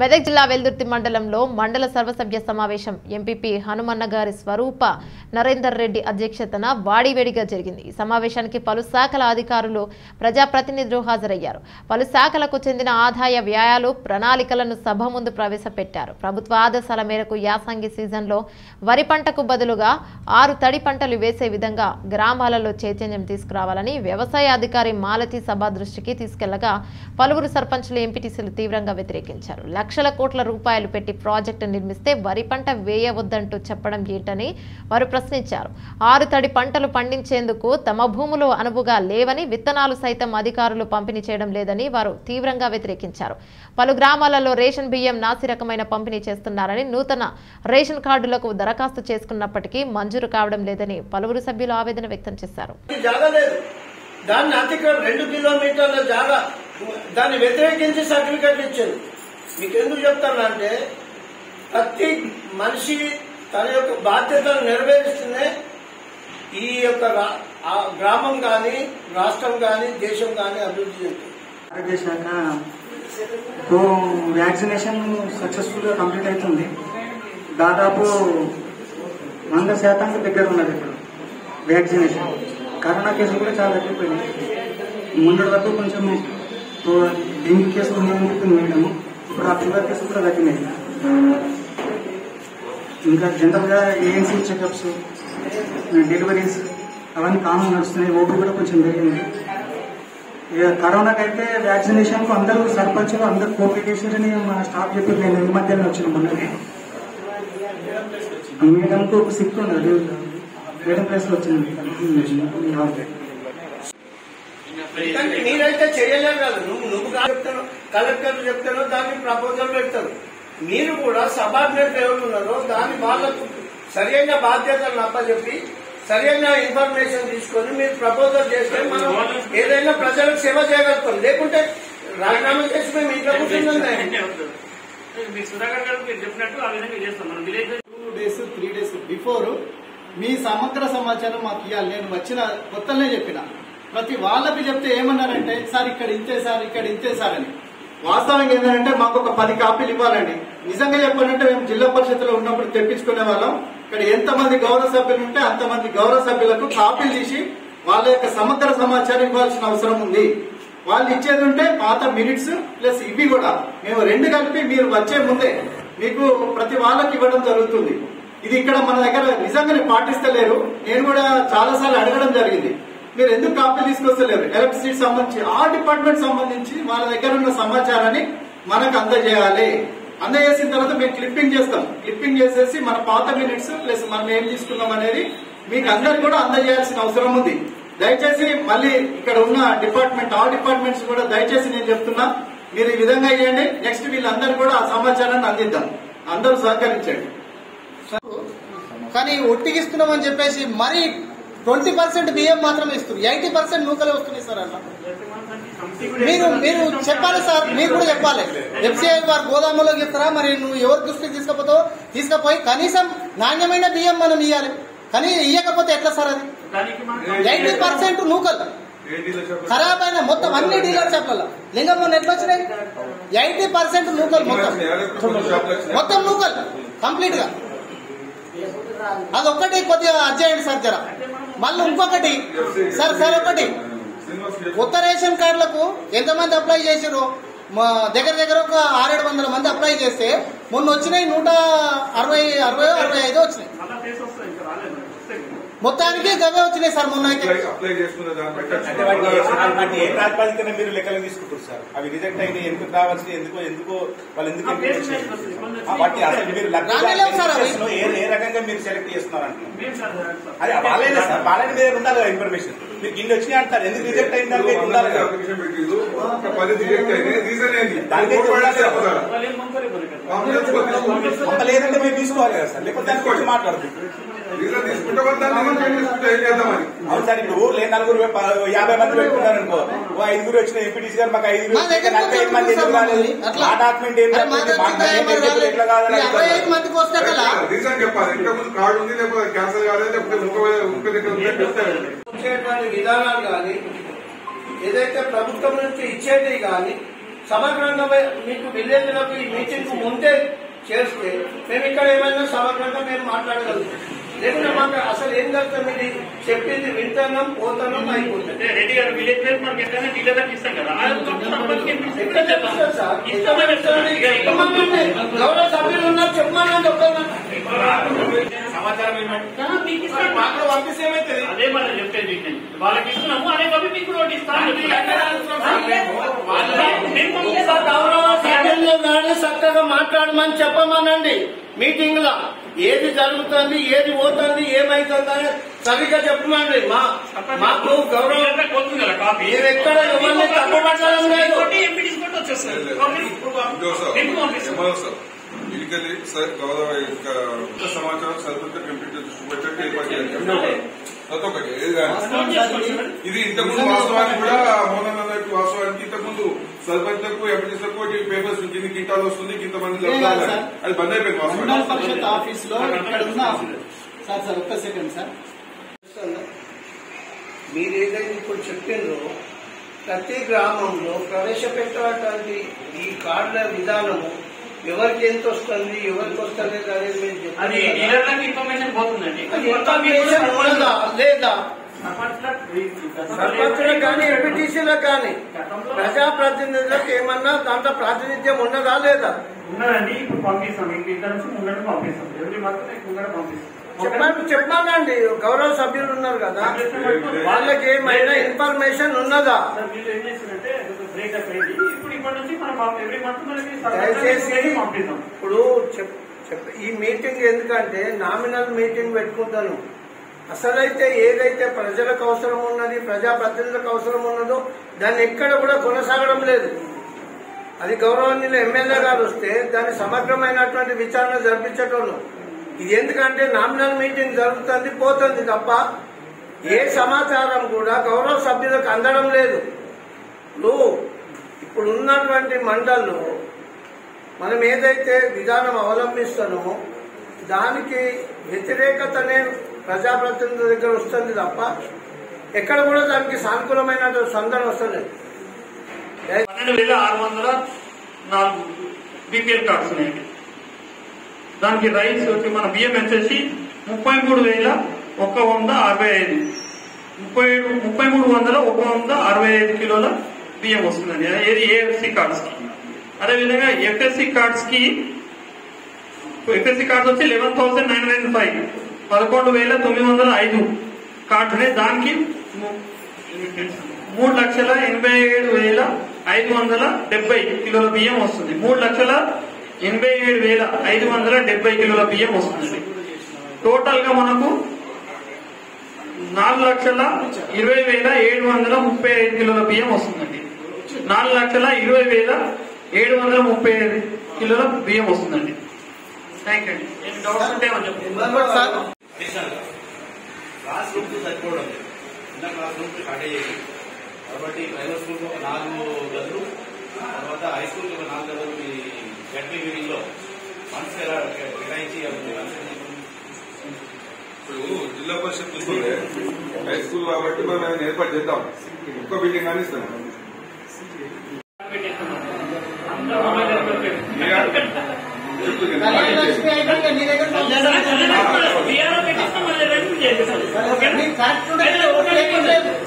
మెదక్ జిల్లా వెల్దుర్తి మండలంలో మండల సర్వసభ్య సమావేశం ఎంపీపీ హనుమన్న గారి స్వరూప నరేందర్ రెడ్డి అధ్యక్షతన వాడివేడిగా జరిగింది। ఈ సమావేశానికి పలు శాఖల అధికారులు ప్రజాప్రతినిధులు హాజరయ్యారు। పలు శాఖలకు చెందిన ఆదాయ వ్యయాలు ప్రణాళికలను సభ ముందు ప్రవేశపెట్టారు। ప్రభుత్వ ఆదేశాల మేరకు యాసంగి సీజన్లో వరి పంటకు బదులుగా 6 తడి పంటలు వేసే విధంగా గ్రామాలలో చైతన్యం తీసుకురావాలని వ్యవసాయ అధికారి మాలతి సభ దృష్టికి తీసుకెళ్లగా పలువురు సర్పంచులు ఎంపీటీసీలు తీవ్రంగా వ్యతిరేకించారు। లక్షల కోట్ల రూపాయలు పెట్టి ప్రాజెక్టు నిర్మిస్తే వరి పంట వేయవద్దంటూ చెప్పడం ఏంటని వారు ప్రశ్నించారు। 6 తడి పంటలు పండించేందుకు తమ భూములు అనువుగా లేవని విత్తనాలు సైతం అధికారులు పంపిణీ చేయడం లేదని వారు తీవ్రంగా వ్యతిరేకించారు। పలు గ్రామాలలో రేషన్ బియ్యం నాసి రకమైన పంపిణీ చేస్తున్నారని నూతన రేషన్ కార్డులకు దరఖాస్తు చేసుకున్నప్పటికీ మంజూరు కావడం లేదని పలువురు సభ్యులు ఆవేదన వ్యక్తం చేశారు। దాన్ని అతిక్రమం 2 కిలోమీటర్ల జాగా దాన్ని వ్యతిరేకించి సర్టిఫికెట్ ఇచ్చారు। మీకు ఎందుకు చెప్తానంటే ప్రతి మనిషి తన యొక్క బాధ్యతలు నెరవేరుస్తూనే ఈ యొక్క గ్రామం కానీ రాష్ట్రం కానీ దేశం కానీ అభివృద్ధి చెందుతుంది। ఆరోగ్య శాఖ వ్యాక్సినేషన్ సక్సెస్ఫుల్ గా కంప్లీట్ అవుతుంది। దాదాపు 100% దగ్గర ఉన్నది ఇప్పుడు వ్యాక్సినేషన్। కరోనా కేసులు కూడా చాలా తగ్గిపోయినాయి। ముందు వరకు కొంచెం డెంగ్యూ కేసులు మేడము ఇప్పుడు ఆ ఫీవర్ కేసులు కూడా తగ్గినాయి। ఇంకా జనరల్ గా ఏఎన్సీ చెకప్స్ డెలివరీస్ అవన్నీ కామన్ నడుస్తున్నాయి। ఓపీ కూడా కొంచెం పెరిగింది। కరోనాకైతే వ్యాక్సినేషన్ కు అందరూ సర్పంచులు అందరూ కోఆపరేట్ చేశారని మన స్టాఫ్ చెప్పి నేను ఈ మధ్యలో వచ్చిన మొన్నకి మేడంకు ఒక సిక్ ఉన్నది మేడం ప్లేస్ లో వచ్చింది। మీరైతే చేయలేరు కదా, నువ్వు చెప్తాను కలెక్టర్ చెప్తాను దానికి ప్రపోజల్ పెడతారు। మీరు కూడా సబార్డినేట్ ఎవరు ఉన్నారో దాని వాళ్ళకు సరైన బాధ్యతలను అప్పచెప్పి సరైన ఇన్ఫర్మేషన్ తీసుకొని మీరు ప్రపోజల్ చేస్తే మనం ఏదైనా ప్రజలకు సేవ చేయగలుగుతాం। లేకుంటే రాజీనామా చేసి మేము ఇంట్లో కూర్చుంటున్నాం। 2 days 3 days బిఫోర్ మీ సమగ్ర సమాచారం మాకు ఇవ్వాలి। నేను వచ్చిన కొత్తలనే చెప్పిన ప్రతి వాళ్ళకి చెప్తే ఏమన్నారంటే సార్ ఇక్కడ ఇంతే సార్ ఇక్కడ ఇంతే సార్ అని। వాస్తవంగా ఏంటంటే మాకు ఒక 10 కాపీలు ఇవ్వాలండి। నిజంగా చెప్పాలంటే మేము జిల్లా పరిషత్లో ఉన్నప్పుడు తెప్పించుకునే వాళ్ళం। ఇక్కడ ఎంతమంది గౌరవ సభ్యులు ఉంటే అంతమంది గౌరవ సభ్యులకు కాపీలు తీసి వాళ్ళ యొక్క సమగ్ర సమాచారం ఇవ్వాల్సిన అవసరం ఉంది। వాళ్ళు ఇచ్చేది ఉంటే పాత మినిట్స్ ప్లస్ ఇవి కూడా మేము 2 కలిపి మీరు వచ్చే ముందే మీకు ప్రతి వాళ్ళకి ఇవ్వడం జరుగుతుంది। ఇది ఇక్కడ మన దగ్గర నిజంగానే పాటిస్తలేరు। నేను కూడా చాలా సార్లు అడగడం జరిగింది, మీరు ఎందుకు కాపీలు తీసుకొస్తలేరు? ఎలక్ట్రిసిటీ సంబంధించి ఆ డిపార్ట్మెంట్ సంబంధించి వాళ్ళ దగ్గర ఉన్న సమాచారాన్ని మనకు అందజేయాలి। అందజేసిన తర్వాత మేము క్లిప్పింగ్ చేస్తాం। క్లిప్పింగ్ చేసేసి మన పాత మినిట్స్ ప్లస్ మనం ఏం తీసుకున్నాం అనేది మీకు అందరికి కూడా అందజేయాల్సిన అవసరం ఉంది। దయచేసి మళ్ళీ ఇక్కడ ఉన్న డిపార్ట్మెంట్ ఆ డిపార్ట్మెంట్స్ కూడా దయచేసి నేను చెప్తున్నా మీరు ఈ విధంగా చేయండి। నెక్స్ట్ వీళ్ళందరూ కూడా ఆ సమాచారాన్ని అందిద్దాం, అందరూ సహకరించండి। కానీ ఒట్టిగిస్తున్నామని చెప్పేసి మరి 20% బియ్యం మాత్రమే ఇస్తుంది, 80% నూకలే వస్తున్నాయి సార్ అట్లా। మీరు చెప్పాలి సార్, మీరు కూడా చెప్పాలి। ఎఫ్సిఐ వారు గోదాములో చెప్తారా మరి నువ్వు ఎవరి దృష్టికి తీసుకపోయి కనీసం నాణ్యమైన బియ్యం మనం ఇవ్వాలి। కానీ ఇవ్వకపోతే ఎట్లా సార్? అది 80% నూకలు ఖరాబ్ అయిన మొత్తం అన్ని డీలర్ షాప్లలో లింగం మొన్న ఎట్లా వచ్చినాయి? 80% నూకలు మొత్తం నూకలు కంప్లీట్ గా। అదొక్కటి కొద్దిగా అర్జెంట్ సార్ జర। మళ్ళీ ఇంకొకటి సార్ ఒకటి కొత్త రేషన్ కార్డులకు ఎంతమంది అప్లై చేసారు? దగ్గర ఒక 600-700 మంది అప్లై చేస్తే మొన్న వచ్చినాయి 165 వచ్చినాయి। మొత్తానికి గవే వచ్చినాయి సార్ మొన్న అయితే। ఏ ప్రాతిపదికన మీరు లెక్కలు తీసుకుంటారు సార్? అవి రిజెక్ట్ అయినా ఎందుకు కావాల్సి ఎందుకు వాళ్ళు ఎందుకు వాటి అసలు మీరు ఏ రకంగా మీరు సెలెక్ట్ చేస్తున్నారు అంటున్నారు? అది వాళ్ళైనా సార్, వాళ్ళని మీద ఉండాలి కదా ఇన్ఫర్మేషన్। మీరు గిన్నె వచ్చినాయి అంటారు, ఎందుకు రిజెక్ట్ అయిందని ఉండాలి కదా। లేదంటే మీరు తీసుకోవాలి కదా సార్, లేకపోతే దాని గురించి మాట్లాడుతుంది। అవును సార్, ఇప్పుడు ఊర్లో 50 మంది పెట్టుకున్నారు అనుకో, 5 వచ్చిన ఎంపీటీసీ గారు మాకు 45 మంది ఎందుకు రాలేదు? ఆ డాక్యుమెంట్ ఎట్లా కాదని విధానాలు కానీ ఏదైతే ప్రభుత్వం నుంచి ఇచ్చేది కానీ సమగ్రంగా మీకు విలేజ్లకు ఈ మీటింగ్ ముందే చేస్తే మేము ఇక్కడ ఏమైనా సమగ్రంగా మేము మాట్లాడగలుగుతాం. లేకుంటే మాకు అసలు ఏం జరుగుతుంది, ఇది చెప్పింది వింటున్నాం పోతున్నాం అయిపోతుంది. రెడ్డి గారు విలేజ్ వైజ్ మనకి ఎక్కడైనా డీలర్లకు ఇస్తాం కదా, గౌరవ సభ్యులు ఉన్నారు చెప్పమని సమాచారం పంపిస్తే ఏమైతుంది? అదే మనం చెప్పేది వాళ్ళకి ఇస్తున్నాము, అదే కాబట్టి మీకు కూడా ఇస్తాను. గౌరవ సభ్యులు కానీ చక్కగా మాట్లాడమని చెప్పమనండి. మీటింగ్ లో ఏది జరుగుతుంది, ఏది పోతుంది, ఏమైతుందని సరిగ్గా చెప్పమండి. మాకు గౌరవం పోతుంది కదా కాపీ. మీరు ఎక్కడ ఎవరిని తప్పబట్టడం లేదు. ఇదికెళ్ళి గౌరవ సమాచారం సరిపడితే కంప్యూటర్ చూపెట్టండి ఏర్పాటు చేయాలి. ప్రతి ఒక్కటి ఏది కానీ ఇది ఇంతకుముందు వాస్తవానికి కూడా మోహన్ అన్నట్టు వాస్తవానికి ఇంతకుముందు సర్పంచ్లకు ఎంపీటీలకు పేపర్స్ కింద కింటాలు వస్తుంది, ఇంతమంది అది బంద్ అయిపోయింది వాస్తవానికి. పరిషత్ ఆఫీస్ లో ఇక్కడ ఉన్న సార్ ఒక్క సెకండ్ సార్, మీరు ఏదైతే ఇప్పుడు చెప్పిండ్రో ప్రతి గ్రామంలో ప్రవేశపెట్టేటువంటి ఈ కార్డుల విధానము ఎవరికి ఎంత వస్తుంది, ఎవరికి వస్తలేదు అనేది మీరు చెప్పారు. ఇన్ఫర్మేషన్ పోతుందండి. ఇన్ఫర్మేషన్ ఉన్నదా లేదా సర్పంచులకు కానీ ఎంపీటీసీలకు కానీ ప్రజాప్రతినిధులకు ఏమన్నా దాంట్లో ప్రాతినిధ్యం ఉన్నదా లేదా? ఉన్నదండి. ఇప్పుడు పంపిస్తాం, ఇంక ఇద్దరు నుంచి ముంగట పంపిస్తాం. ఎవరి మాత్రం ముంగట పంపిస్తాం. చెప్పానండి. గౌరవ సభ్యులు ఉన్నారు కదా, వాళ్ళకి ఏమైనా ఇన్ఫర్మేషన్ ఉన్నదా? దయచేసి ఇప్పుడు ఈ మీటింగ్ ఎందుకంటే నామినల్ మీటింగ్ పెట్టుకుంటాను. అసలైతే ఏదైతే ప్రజలకు అవసరం ఉన్నది, ప్రజాప్రతినిధులకు అవసరం ఉన్నదో దాన్ని ఎక్కడ కూడా కొనసాగడం లేదు. అది గౌరవనీయులు ఎమ్మెల్యే గారు వస్తే దాన్ని సమగ్రమైనటువంటి విచారణ జరిపించటం. ఇది ఎందుకంటే నామినల్ మీటింగ్ జరుగుతుంది పోతుంది తప్ప ఏ సమాచారం కూడా గౌరవ సభ్యులకు అందడం లేదు. ఇప్పుడు ఉన్నటువంటి మండల్లో మనం ఏదైతే విధానం అవలంబిస్తామో దానికి వ్యతిరేకతనే ప్రజాప్రతినిధుల దగ్గర వస్తుంది తప్ప ఎక్కడ కూడా దానికి సానుకూలమైన స్పందన వస్తుంది. 12,604 బీపీఎల్ కార్డ్స్ ఉన్నాయండి. దానికి రైస్ వచ్చి మన బియ్యం వచ్చేసి 33,165 33,165 కిలోల బియ్యం వస్తుందండి. ఏది ఏఎఫ్సి కార్డ్స్ కి. అదేవిధంగా ఎఫ్ఎస్సి కార్డ్స్ కి కార్డ్స్ వచ్చి 11,905 11,905 కార్డ్స్ ఉన్నాయి. దానికి 3,87,570 కిలోల బియ్యం వస్తుంది. 3,87,570 కిలోల బియ్యం వస్తుంది. టోటల్ గా మనకు 4,20,735 కిలోల బియ్యం వస్తుందండి. 4,20,735 కిలోల బియ్యం వస్తుందండి. థ్యాంక్ యూ అండి. ఏం డౌట్స్ ఉంటే క్లాస్ రూమ్స్ సరిపోవడం లేదు. చిన్న క్లాస్ రూమ్స్ కట్టే చేసి కాబట్టి ప్రైవేట్ స్కూల్ ఒక 4 గదులు, తర్వాత హై స్కూల్ ఒక 4 గదులు ఈ జడ్పీ మీటింగ్ లో ఫండ్స్ కేటాయించి ఇప్పుడు జిల్లా పరిషత్ హై స్కూల్ కాబట్టి మనం ఏర్పాటు చేద్దాం. ఒక్క బిల్డింగ్ కానీ ఇస్తాం.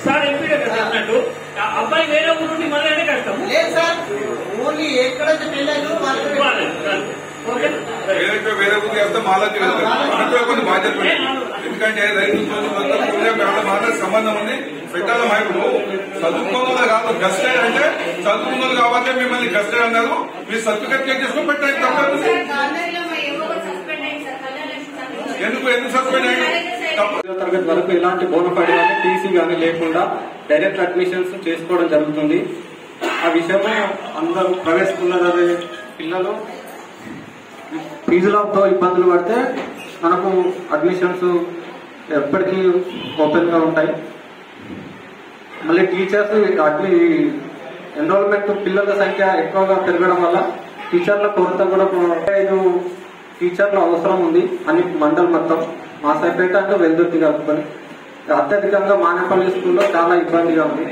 సార్ ఎంపీ చెప్పినట్టు అబ్బాయి వేరే ఊరు నుండి మళ్ళీ కష్టం లేదు సార్. ఓన్లీ ఎక్కడ ఏదైతే వేరే ఊరికి వెళ్తే మాలకి వెళ్తారు. కొన్ని బాధ్యత ఎందుకంటే రైతులతో మాలకు సంబంధం ఉంది. పెట్టాల మైకులు చదువుకున్నది కాదు. గస్టెడ్ అంటే చదువుకున్నది కాబట్టి మిమ్మల్ని గస్టెడ్ అన్నారు. మీరు సర్టిఫికెట్ చెక్ చేసుకుని పెట్టండి. తప్పదు. ఎందుకు సస్పెండ్ అయ్యింది? తరగతి వరకు ఎలాంటి బోనఫైడ్ కానీ టీసీ కానీ లేకుండా డైరెక్ట్ అడ్మిషన్స్ చేసుకోవడం జరుగుతుంది. ఆ విషయంలో అందరూ ప్రైవేట్ స్కూల్లో చదివే పిల్లలు ఫీజులతో ఇబ్బందులు పడితే మనకు అడ్మిషన్స్ ఎప్పటికీ ఓపెన్ గా ఉంటాయి. మళ్ళీ టీచర్స్ ఎన్రోల్మెంట్ పిల్లల సంఖ్య ఎక్కువగా పెరగడం వల్ల టీచర్ల కొరత కూడా 5 టీచర్ల అవసరం ఉంది అని మండల్ మొత్తం మాసాయిపేట అంటే వెల్దుర్తి కలుపుకొని. అత్యధికంగా మానేపల్లి స్కూల్లో చాలా ఇబ్బందిగా ఉంది.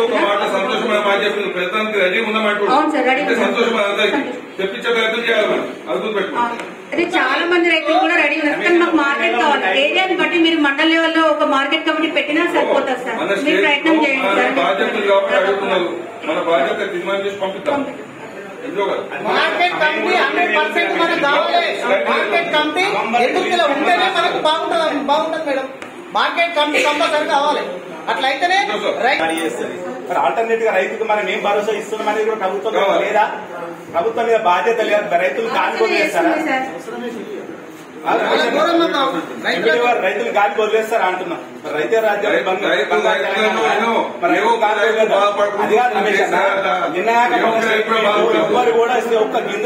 ఒక మాట సంతోషమైన మాట చెప్పింది ప్రయత్నానికి రెడీ ఉన్నామంటే సంతోషం అందరికి తెప్పించే ప్రయత్నం చేయాలి మనం అది గుర్తుపెట్టుకోండి. అదే చాలా మంది రైతులు కూడా రెడీ ఉన్నారు కానీ మాకు మార్కెట్ కావాలి. ఏరియాని బట్టి మీరు మండల లెవెల్లో ఒక మార్కెట్ కమిటీ పెట్టినా సరిపోతుంది సార్. మీరు ప్రయత్నం చేయండి సార్. బాధ్యతలు కాబట్టి అడుగుతున్నారు, మన బాధ్యత తీర్మానం చేసి పంపిస్తాం. మార్కెట్ కమిటీ 100% మనకు కావాలి. మార్కెట్ కమిటీ ఎన్నికలు ఉంటేనే మనకు బాగుంటుంది మేడం. మార్కెట్ కమిటీ కంపల్సరీ కావాలి. అట్లయితేనే ఆల్టర్నేట్ గా రైతుకు మనం ఏం భరోసా ఇస్తున్నాం అనేది కూడా ప్రభుత్వం లేదా? ప్రభుత్వం మీద బాధ్యత లేదు. రైతులు కానుకోలు చేస్తారా? రైతులు గాలి వదిలేస్తారా అంటున్నాం. రైతే రాజ్యం ఎవ్వరు కూడా ఒక్క గింజ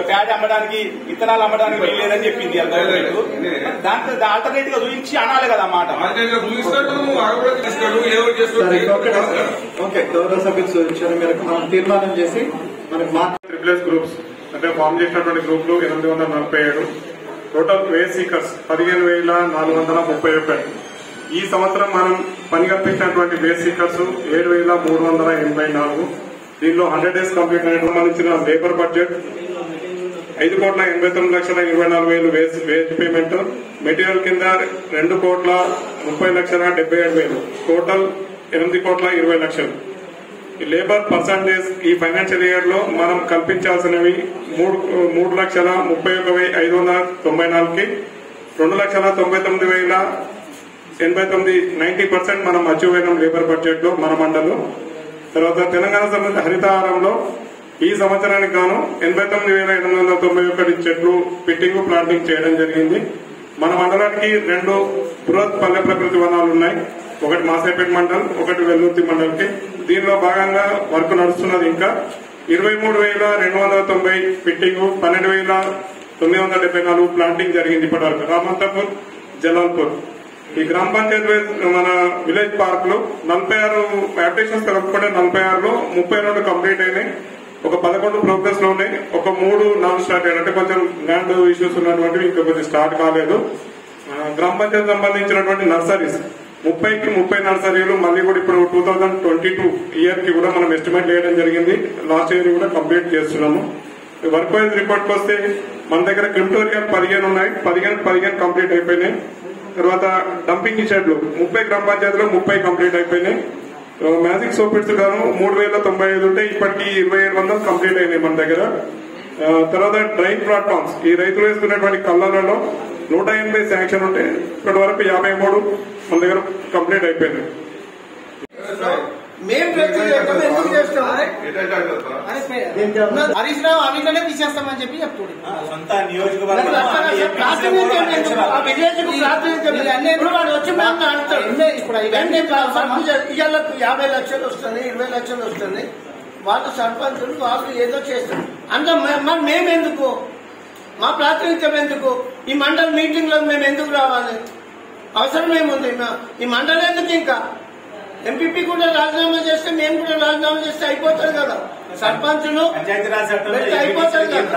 ప్యాడ్ అమ్మడానికి విత్తనాలు అమ్మడానికి వీల్లేదని చెప్పింది దాంట్లో ఆల్టర్నేటివ్ గా చూపించి అనాలి కదా అన్నమాట. ఓకే, గౌరవ సభ్యులు సూచన మేరకు మనం తీర్మానం చేసి మనకు రిప్లేస్ గ్రూప్స్ అంటే ఫామ్ చేసినటువంటి గ్రూపులు 847, టోటల్ వేజ్ సీకర్స్ 15,431. ఈ సంవత్సరం మనం పని కల్పించినటువంటి వేజ్ సీకర్స్ 7,384. దీనిలో 100 days కంప్లీట్ అయిన సంబంధించిన labour budget 5,89,24,000 wage payment, material కింద 2,30,70,77,000, టోటల్ 8,20,00,000. లేబర్ పర్సంటేజ్ ఈ ఫైనాన్షియల్ ఇయర్ లో మనం కల్పించాల్సినవి 3,31,594కి 2,99,089 90% మనం అచీవ్ అయినాం లేబర్ బడ్జెట్ లో మన మండలం. తర్వాత తెలంగాణ సంబంధించిన హరితహారంలో ఈ సంవత్సరానికి గాను 89,891 చెట్లు ఫిట్టింగ్ ప్లాంటింగ్ చేయడం జరిగింది. మన మండలానికి 2 బృహత్ పల్లె ప్రకృతి వనాలు ఉన్నాయి. ఒకటి మాసేపేట మండల్, ఒకటి వెల్లుర్తి మండల్కి. దీనిలో భాగంగా వర్క్ నడుస్తున్నది. ఇంకా 23,290 ఫిట్టింగ్, 12,974 ప్లాంటింగ్ జరిగింది ఇప్పటివరకు. రామంతపూర్, జలాల్పూర్ ఈ గ్రామ పంచాయతీ మన విలేజ్ పార్క్ లో 46 అప్లికేషన్స్ కలుపుకుంటే 46లో 32 కంప్లీట్ అయినాయి. ఒక 11 ప్రోగ్రెస్ లో ఉన్నాయి. ఒక 3 నాన్ స్టార్ట్ అయినాయి. అంటే కొంచెం ల్యాండ్ ఇష్యూస్ ఉన్నటువంటివి ఇంకా కొంచెం స్టార్ట్ కాలేదు. గ్రామ పంచాయతీ సంబంధించినటువంటి నర్సరీస్ 30కి 30 నర్సరీలు మళ్ళీ కూడా ఇప్పుడు 2022 ఇయర్ కి కూడా మనం ఎస్టిమేట్ చేయడం జరిగింది. లాస్ట్ ఇయర్ కూడా కంప్లీట్ చేస్తున్నాము. వర్క్ వైజ్ రిపోర్ట్కి వస్తే మన దగ్గర క్రిప్టోరియాలు 15 ఉన్నాయి. 15 కంప్లీట్ అయిపోయినాయి. తర్వాత డంపింగ్ షెడ్లు 30 గ్రామ పంచాయతీలో 30 కంప్లీట్ అయిపోయినాయి. మ్యాజిక్ సోపిట్స్ గాను 3,095 ఉంటే ఇప్పటికి 2,700 కంప్లీట్ అయినాయి మన దగ్గర. తర్వాత డ్రై ప్లాట్ఫామ్స్ ఈ రైతులు వేసుకున్నటువంటి కళ్ళలలో 180 శాంక్షన్ ఉంటే ఇప్పటి వరకు 53 మన దగ్గర కంప్లీట్ అయిపోయింది. మేము ఎందుకు చేస్తాం? హరీష్ రావు అవిట్లనే తీసేస్తామని చెప్పి చెప్తుంది. ఇప్పుడు 50 లక్షలు వస్తుంది, 20 లక్షలు వస్తుంది. వాళ్ళు సర్పంచులు వాళ్ళు ఏదో చేస్తారు. అందులో మరి మేమెందుకు? మా ప్రాతినిధ్యం ఎందుకు? ఈ మండల మీటింగ్ లో మేము ఎందుకు రావాలి? అవసరం ఏముంది? ఈ మండలం ఎందుకు? ఇంకా ఎంపీపీ కూడా రాజీనామా చేస్తే మేము కూడా రాజీనామా చేస్తే అయిపోతారు కదా. సర్పంచులు అయిపోతారు కదా.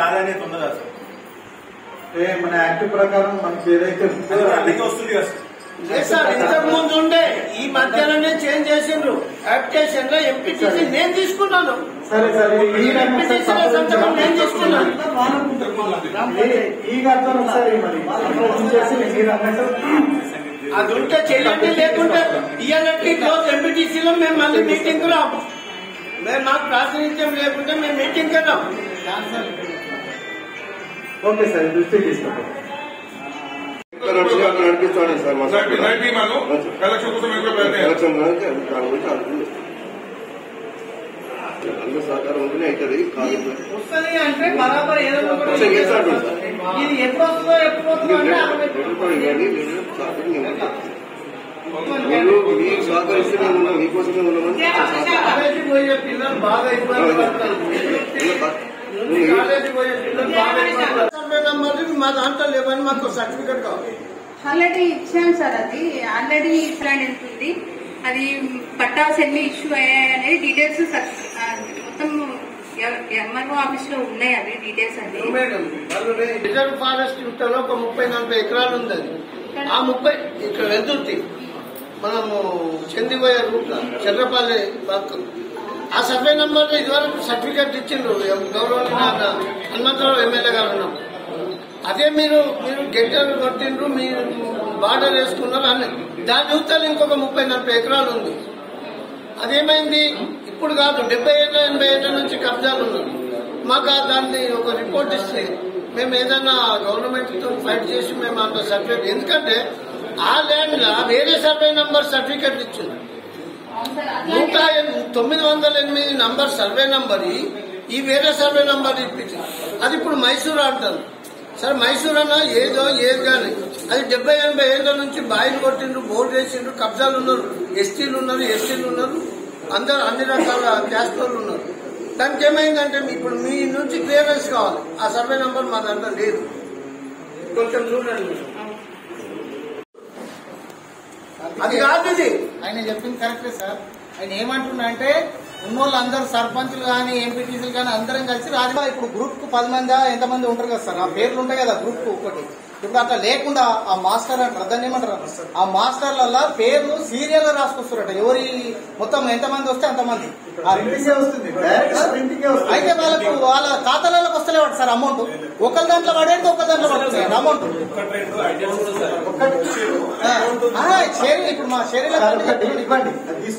మన యాక్ట్ ప్రకారం మనకి ఏదైతే వస్తుంది కదా సార్. ఇంతకు ముందు ఉండే ఈ మధ్యాహ్నం చేంజ్ చేసిండ్రు. అప్లికేషన్ లో ఎంపీటీసీ నేను తీసుకున్నాను. సరే సరే ఎంపీటీసీలో సంతకం నేను తీసుకున్నాను. అది ఉంటే చేయండి, లేకుంటే ఇయ్యాలంటే క్లోజ్ ఎంపీటీసీలో మేము మళ్ళీ మీటింగ్ రాము. మేము మాకు ప్రాతినిధ్యం లేకుంటే మేము మీటింగ్ రాము. ఓకే సార్, దృష్టి తీసుకోండి. నడిపిస్తాను సార్ కలెక్షన్ కోసం అందరూ సహకారం ఉంటేనే అవుతుంది. వస్తుంది అంటే బరాబర్ ఏదో ఇది ఎప్పుడు వస్తుందో ఎప్పుడు వస్తుందో మీకు సహకరిస్తూనే ఉన్నాం, మీకోసమే ఉన్నామని. కాలేజీ పోయే పిల్లలు బాగా ఇబ్బంది పడతారు. కాలేజీ పోయే పిల్లలు బాగా ఇబ్బంది పడతారు. మా దాంట్లో లేవని మాకు సర్టిఫికేట్ కావాలి. ఆల్రెడీ ఇచ్చాను సార్. అది ఆల్రెడీ ప్లాన్ ఉంటుంది. అది పట్టాస్ ఎన్ని ఇష్యూ అయ్యాయి అనేది డీటెయిల్స్ మొత్తం ఎంఆర్ఓ ఆఫీస్ లో ఉన్నాయి. అవి డీటెయిల్స్ అన్ని. మేడం రిజర్వ్ ఫారెస్ట్ లో ఒక 30-40 ఎకరాలు ఉంది. ఆ 30 ఇక్కడ వెళ్తుంది మనము చెందిపోయే రూట్ చంద్రపల్లి పక్క ఆ సర్వే నంబర్ ఇదివరకు సర్టిఫికేట్ ఇచ్చిండ్రు గౌరవనీయ హనుమంతరావు ఎమ్మెల్యే గారు ఉన్నాం. అదే మీరు గెట్టలు కొట్టిండ్రు, మీరు బార్డర్ వేసుకున్నారు అని దాని యువతలు ఇంకొక 30-40 ఎకరాలు ఉంది. అదేమైంది? ఇప్పుడు కాదు, 70 ఏళ్ళ 80 ఏళ్ళ నుంచి కబ్జాలు ఉన్నాయి. మాకు దాన్ని ఒక రిపోర్ట్ ఇస్తే మేము ఏదైనా గవర్నమెంట్ తో ఫైట్ చేసి మేము అంత సర్టిఫికేట్, ఎందుకంటే ఆ ల్యాండ్ లా వేరే సర్వే నంబర్ సర్టిఫికేట్ ఇచ్చింది. 908 నంబర్ సర్వే నంబర్ ఈ వేరే సర్వే నంబర్ ఇప్పించింది. అది ఇప్పుడు మైసూరు అంటారు. సరే మైసూరు అన్నా ఏది కానీ అది 70-80 ఏళ్ళ నుంచి బాయిలు కొట్టిండ్రు, బోర్డు వేసిండ్రు, కబ్జాలు ఉన్నారు, ఎస్టీలు ఉన్నారు, అందరూ అన్ని రకాల క్యాస్ట్ వాళ్ళు ఉన్నారు. దానికి ఏమైందంటే ఇప్పుడు మీ నుంచి క్లియరెన్స్ కావాలి. ఆ సర్వే నంబర్ మా దాంట్లో లేదు. కొంచెం చూడండి. అది కాదు, ఇది ఆయన చెప్పింది కరెక్టే సార్. ఆయన ఏమంటున్నా అంటే ఉన్నోళ్ళు అందరు సర్పంచులు కానీ ఎంపీటీసీలు కానీ అందరం కలిసి రాజకీయ ఇప్పుడు గ్రూప్ కు 10 మంది ఎంతమంది ఉంటారు కదా సార్, ఆ పేర్లు ఉంటాయి కదా గ్రూప్ కు ఒకటి. ఇప్పుడు అట్లా లేకుండా ఆ మాస్టర్ అంటారు, దాన్ని ఏమంటారు, ఆ మాస్టర్ల పేర్లు సీరియల్ గా రాసుకొస్తారట. ఎవరి మొత్తం ఎంతమంది వస్తే అంతమంది అయితే వాళ్ళ ఖాతాలకు వస్తలేవాడు సార్ అమౌంట్. ఒకరి దాంట్లో పడేది ఒకరి దాంట్లో పడుతుంది అమౌంట్. ఇప్పుడు మా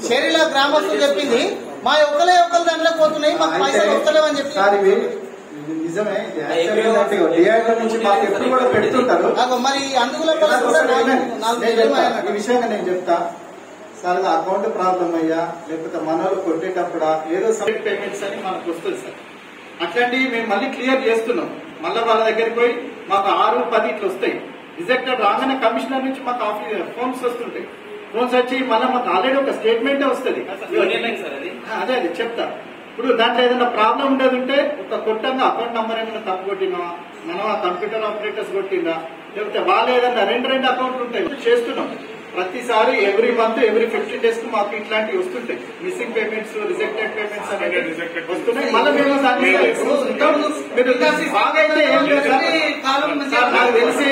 షెరీల గ్రామస్తులు చెప్పింది మా ఒకరి దాంట్లో పోతున్నాయి, మాకు పైసలు వస్తలేవని చెప్పి. నిజమే, నుంచి మాకు ఎప్పుడు కూడా పెడుతుంటారు. మరి అందులో ఈ విషయంగా నేను చెప్తా సార్, అకౌంట్ ప్రాబ్లం అయ్యా లేకపోతే మనోళ్ళు కొట్టేటప్పుడు ఏదో సబ్జెక్ట్ పేమెంట్స్ అని మనకు వస్తుంది సార్. అట్లాంటివి మేము మళ్ళీ క్లియర్ చేస్తున్నాం. మళ్ళీ వాళ్ళ దగ్గరికి పోయి మాకు 6-10 ఇట్లా వస్తాయి. రిజెక్టెడ్ రాగానే కమిషనర్ నుంచి మాకు ఫోన్స్ వస్తుంటాయి. ఫోన్స్ వచ్చి మళ్ళీ మాకు ఆల్రెడీ ఒక స్టేట్మెంటే వస్తుంది. అదే చెప్తా. ఇప్పుడు దాంట్లో ఏదైనా ప్రాబ్లం ఉండేది ఉంటే ఒక కొట్టంగా అకౌంట్ నంబర్ ఏమైనా తప్పు కొట్టినా, మనం ఆ కంప్యూటర్ ఆపరేటర్స్ కొట్టిందా, లేకపోతే వాళ్ళు ఏదైనా రెండు అకౌంట్లు ఉంటాయి చేస్తున్నాం. ప్రతిసారి ఎవ్రీ మంత్ ఎవ్రీ 15 days కు మాకు ఇట్లాంటివి వస్తుంటాయి. మిస్సింగ్ పేమెంట్స్, రిజెక్టెడ్ పేమెంట్స్ అనేది వస్తున్నాయి. మళ్ళీ మేము నాకు తెలిసి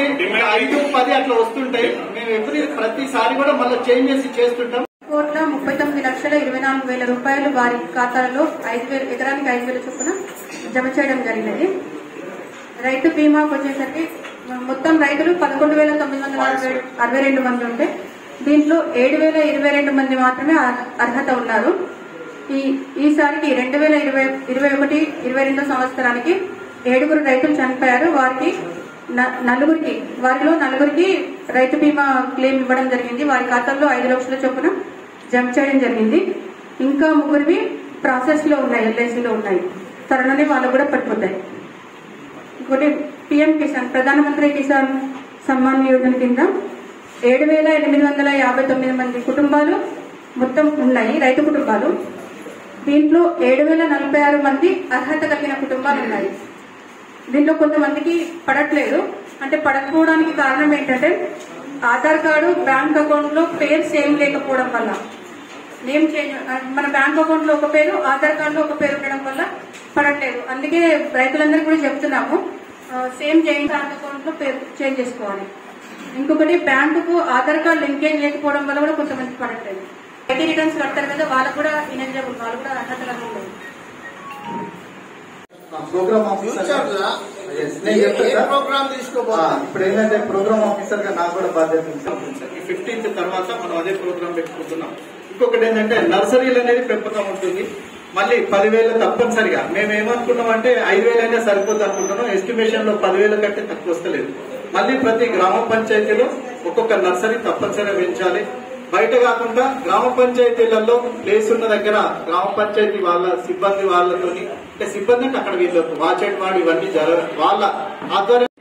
5-10 అట్లా వస్తుంటాయి. మేము ప్రతిసారి కూడా మళ్ళీ చేంజ్ చేసి చేస్తుంటాం. 1,39,24,000 రూపాయలు వారి ఖాతాలలో ఎకరానికి 5,000 చొప్పున జమ చేయడం జరిగినది. రైతు బీమాకు వచ్చేసరికి మొత్తం రైతులు 11,962 మంది ఉంటే దీంట్లో 7,022 మంది మాత్రమే అర్హత ఉన్నారు. ఈసారికి 2021-22 సంవత్సరానికి 7 రైతులు చనిపోయారు. వారిలో నలుగురికి రైతు బీమా క్లెయిమ్ ఇవ్వడం జరిగింది. వారి ఖాతాల్లో 5 లక్షల చొప్పున జమ చేయడం జరిగింది. ఇంకా 3 ప్రాసెస్ లో ఉన్నాయి, ఎల్ఐసిలో ఉన్నాయి. త్వరలోనే వాళ్ళు కూడా పడిపోతాయి. ఇంకోటి పిఎం కిసాన్, ప్రధానమంత్రి కిసాన్ సమ్మాన్ యోజన కింద 7,859 మంది కుటుంబాలు మొత్తం ఉన్నాయి, రైతు కుటుంబాలు. దీంట్లో 7,046 మంది అర్హత కలిగిన కుటుంబాలు ఉన్నాయి. దీంట్లో కొంతమందికి పడట్లేదు. అంటే పడకపోవడానికి కారణం ఏంటంటే ఆధార్ కార్డు, బ్యాంక్ అకౌంట్ లో పేరు సేమ్ లేకపోవడం వల్ల, నేమ్ చేంజ్, మన బ్యాంక్ అకౌంట్ లో ఒక పేరు, ఆధార్ కార్డు లో ఒక పేరు ఉండడం వల్ల పడట్లేదు. అందుకే రైతులందరికీ కూడా చెప్తున్నాము, సేమ్ బ్యాంక్ అకౌంట్ లో పేరు చేంజ్ చేసుకోవాలి. ఇంకొకటి, బ్యాంకుకు ఆధార్ కార్డు లింకేజ్ లేకపోవడం వల్ల కూడా కొంతమంది పడట్లేదు. ఐటీ రిటర్న్స్ కడతారు కదా, వాళ్ళకు కూడా ఇనెలిజిబుల్, వాళ్ళు కూడా అర్హతలు ఉండదు. ప్రోగ్రామ్ ఆఫీసర్ ఇప్పుడు ఏంటంటే ప్రోగ్రామ్ ఆఫీసర్ గా నాకు కూడా బాధ్యత. 15th తర్వాత మనం అదే ప్రోగ్రామ్ పెట్టుకుంటున్నాం. ఇంకొకటి ఏంటంటే నర్సరీలు అనేది పెంపకం ఉంటుంది. మళ్ళీ 10,000 తప్పనిసరిగా మేము ఏమనుకున్నాం అంటే 5,000 అయినా సరిపోతుంది అనుకుంటున్నాం. ఎస్టిమేషన్ లో 10,000 కంటే తక్కువ వస్తలేదు. మళ్ళీ ప్రతి గ్రామ పంచాయతీలో ఒక్కొక్క నర్సరీ తప్పనిసరిగా పెంచాలి. బయట కాకుండా గ్రామ పంచాయతీలలో ప్లేస్ ఉన్న దగ్గర గ్రామ పంచాయతీ వాళ్ళ సిబ్బంది వాళ్ళతోని, అంటే సిబ్బంది అంటే అక్కడ వీళ్ళకు వాచెడ్ వాడు ఇవన్నీ వాళ్ళ ఆధ్వర్యం.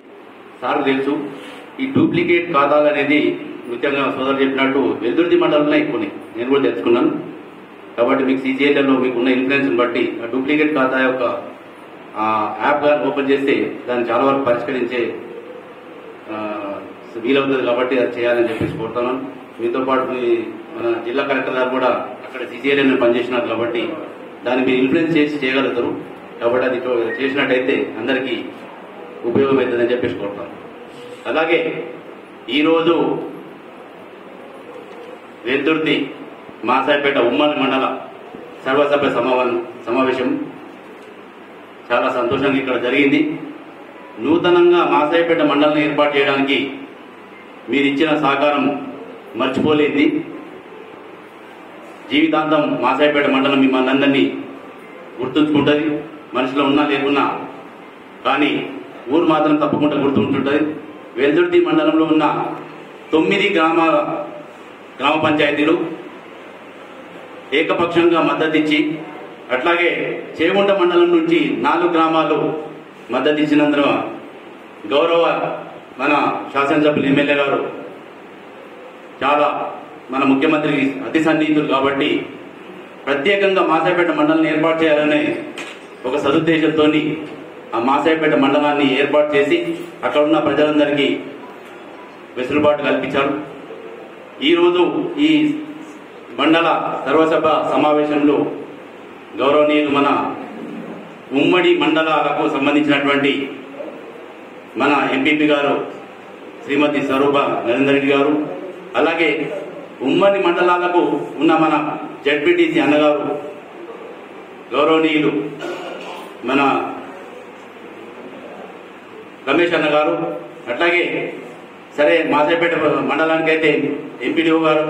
సార్ తెలుసు, ఈ డూప్లికేట్ ఖాతాలు అనేది ముఖ్యంగా సోదరు చెప్పినట్టు వెల్దుర్తి మండలంలో ఎక్కువనే నేను కూడా తెలుసుకున్నాను. కాబట్టి మీకు సిజిఎల్లో మీకున్న ఇన్ఫ్లుయెన్స్ బట్టి ఆ డూప్లికేట్ ఖాతా యొక్క యాప్ గాని ఓపెన్ చేస్తే దాన్ని చాలా వరకు పరిష్కరించే వీలవుతుంది. కాబట్టి అది చేయాలని చెప్పేసి కోరుతున్నాను. మీతో పాటు మన జిల్లా కలెక్టర్ గారు కూడా అక్కడ సిజిఎల్ పనిచేసినారు కాబట్టి దాన్ని మీరు ఇన్ఫ్లుయెన్స్ చేసి చేయగలుగుతారు. కాబట్టి అది చేసినట్టయితే అందరికీ ఉపయోగం అవుతుందని చెప్పేసి కోరుతాను. అలాగే ఈరోజు వెల్దుర్తి మాసాయిపేట ఉమ్మడి మండల సర్వసభ్య సమావేశం చాలా సంతోషంగా ఇక్కడ జరిగింది. నూతనంగా మాసాయిపేట మండలాన్ని ఏర్పాటు చేయడానికి మీరు ఇచ్చిన సహకారం మర్చిపోలేంది. జీవితాంతం మాసాయిపేట మండలం మిమ్మల్ని అందరినీ గుర్తుంచుకుంటుంది. మనుషులు ఉన్నా లేకున్నా కానీ ఊరు మాత్రం తప్పకుండా గుర్తుంటుంటుంది. వెల్దుర్తి మండలంలో ఉన్న 9 గ్రామ పంచాయతీలు ఏకపక్షంగా మద్దతిచ్చి, అట్లాగే చేగుంట మండలం నుంచి 4 గ్రామాలు మద్దతిచ్చినందున గౌరవ మన శాసనసభ్యులు ఎమ్మెల్యే గారు చాలా మన ముఖ్యమంత్రికి అతి సన్నిహితులు కాబట్టి ప్రత్యేకంగా మాసాయిపేట మండలాన్ని ఏర్పాటు చేయాలనే ఒక సదుద్దేశంతో ఆ మాసాయిపేట మండలాన్ని ఏర్పాటు చేసి అక్కడ ఉన్న ప్రజలందరికీ వెసులుబాటు కల్పించారు. ఈరోజు ఈ మండల సర్వసభ సమావేశంలో గౌరవనీయులు మన ఉమ్మడి మండలాలకు సంబంధించినటువంటి మన ఎంపీపీ గారు శ్రీమతి స్వరూప నరేందర్ రెడ్డి గారు, అలాగే ఉమ్మడి మండలాలకు ఉన్న మన జడ్పీటీసీ అన్నగారు గౌరవనీయులు మన రమేష్ అన్న గారు, అట్లాగే సరే మాసాయిపేట మండలానికి అయితే ఎంపీఓ గారు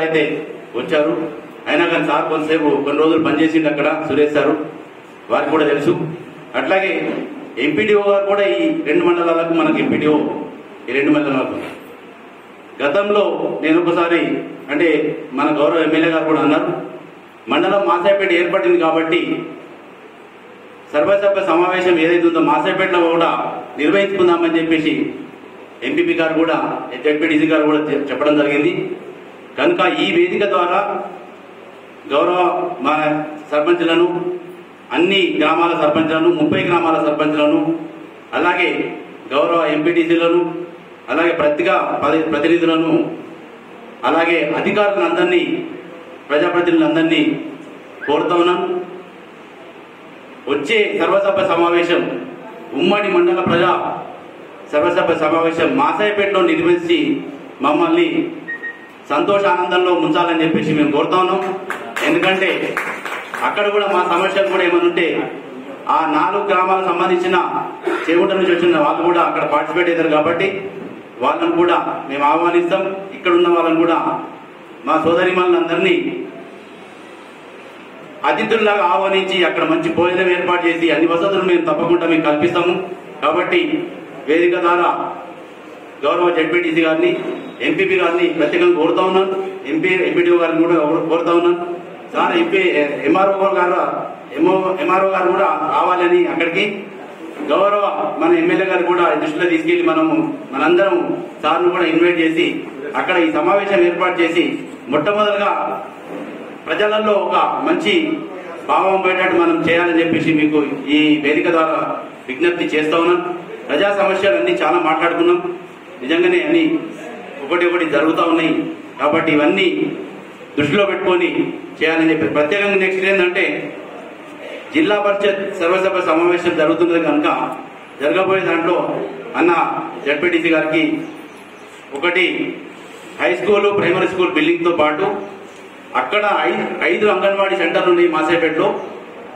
అయితే వచ్చారు. అయినా కానీ సార్ కొన్ని రోజులు పనిచేసింది అక్కడ సురేష్ సారు, వారికి కూడా తెలుసు. అట్లాగే ఎంపీడీఓ గారు కూడా ఈ 2 మండలాలకు మనకు ఎంపీడీఓ ఈ 2 మండలాలకు గతంలో నేను ఒకసారి అంటే మన గౌరవ ఎమ్మెల్యే గారు కూడా అన్నారు, మండలం మాసాయిపేట ఏర్పడింది కాబట్టి సర్వసభ్య సమావేశం ఏదైతే ఉందో మాసాయిపేటలో కూడా నిర్వహించుకుందామని చెప్పేసి ఎంపీపీ గారు కూడా జడ్పీటీసీ గారు కూడా చెప్పడం జరిగింది. కనుక ఈ వేదిక ద్వారా గౌరవ మన సర్పంచులను, అన్ని గ్రామాల సర్పంచులను, 30 గ్రామాల సర్పంచులను, అలాగే గౌరవ ఎంపీటీసీలను, అలాగే ప్రతినిధులను, అలాగే అధికారులందరినీ, ప్రజాప్రతినిధులందరినీ కోరుతా ఉన్నాం. వచ్చే సర్వసభ్య సమావేశం ఉమ్మడి మండల ప్రజా సర్వసభ్య సమావేశం మాసాయిపేటలో నిర్వహించి మమ్మల్ని సంతోషానందంలో ముంచాలని చెప్పేసి మేము కోరుతా ఉన్నాం. ఎందుకంటే అక్కడ కూడా మా సమస్యలు కూడా ఏమైనా ఉంటే ఆ 4 గ్రామాలకు సంబంధించిన చేగుంట నుంచి వచ్చిన వాళ్ళు కూడా అక్కడ పార్టిసిపేట్ అవుతారు కాబట్టి వాళ్ళని కూడా మేము ఆహ్వానిస్తాం. ఇక్కడ ఉన్న వాళ్ళని కూడా మా సోదరిమణులందరినీ అతిథుల్లాగా ఆహ్వానించి అక్కడ మంచి భోజనం ఏర్పాటు చేసి అన్ని వసతులు మేము తప్పకుండా మీకు కల్పిస్తాము. కాబట్టి వేదిక ద్వారా గౌరవ జడ్పీటీసీ గారిని, ఎంపీపీ గారిని ప్రత్యేకంగా కోరుతా ఉన్నాను. ఎంపీడీఓ గారిని కూడా కోరుతా ఉన్నాను. సార్ ఎంఆర్ఓ గారు కూడా రావాలని అక్కడికి గౌరవ మన ఎమ్మెల్యే గారు కూడా దృష్టిలో తీసుకెళ్లి మనందరం సార్ను కూడా ఇన్వైట్ చేసి అక్కడ ఈ సమావేశం ఏర్పాటు చేసి మొట్టమొదటిగా ప్రజలలో ఒక మంచి భావం పోయేటట్టు మనం చేయాలని చెప్పేసి మీకు ఈ వేదిక ద్వారా విజ్ఞప్తి చేస్తా ఉన్నాం. ప్రజా సమస్యలు అన్ని చాలా మాట్లాడుకున్నాం. నిజంగానే అన్ని ఒకటి జరుగుతూ ఉన్నాయి. కాబట్టి ఇవన్నీ దృష్టిలో పెట్టుకొని చేయాలని చెప్పి ప్రత్యేకంగా నెక్స్ట్ ఏంటంటే జిల్లా పరిషత్ సర్వసభ సమావేశం జరుగుతున్నది కనుక జరగబోయే దాంట్లో అన్న జడ్పీటీసీ గారికి ఒకటి high school, primary school building తో పాటు అక్కడ 5 అంగన్వాడీ సెంటర్లు ఉన్నాయి. మాసాయిపేటలో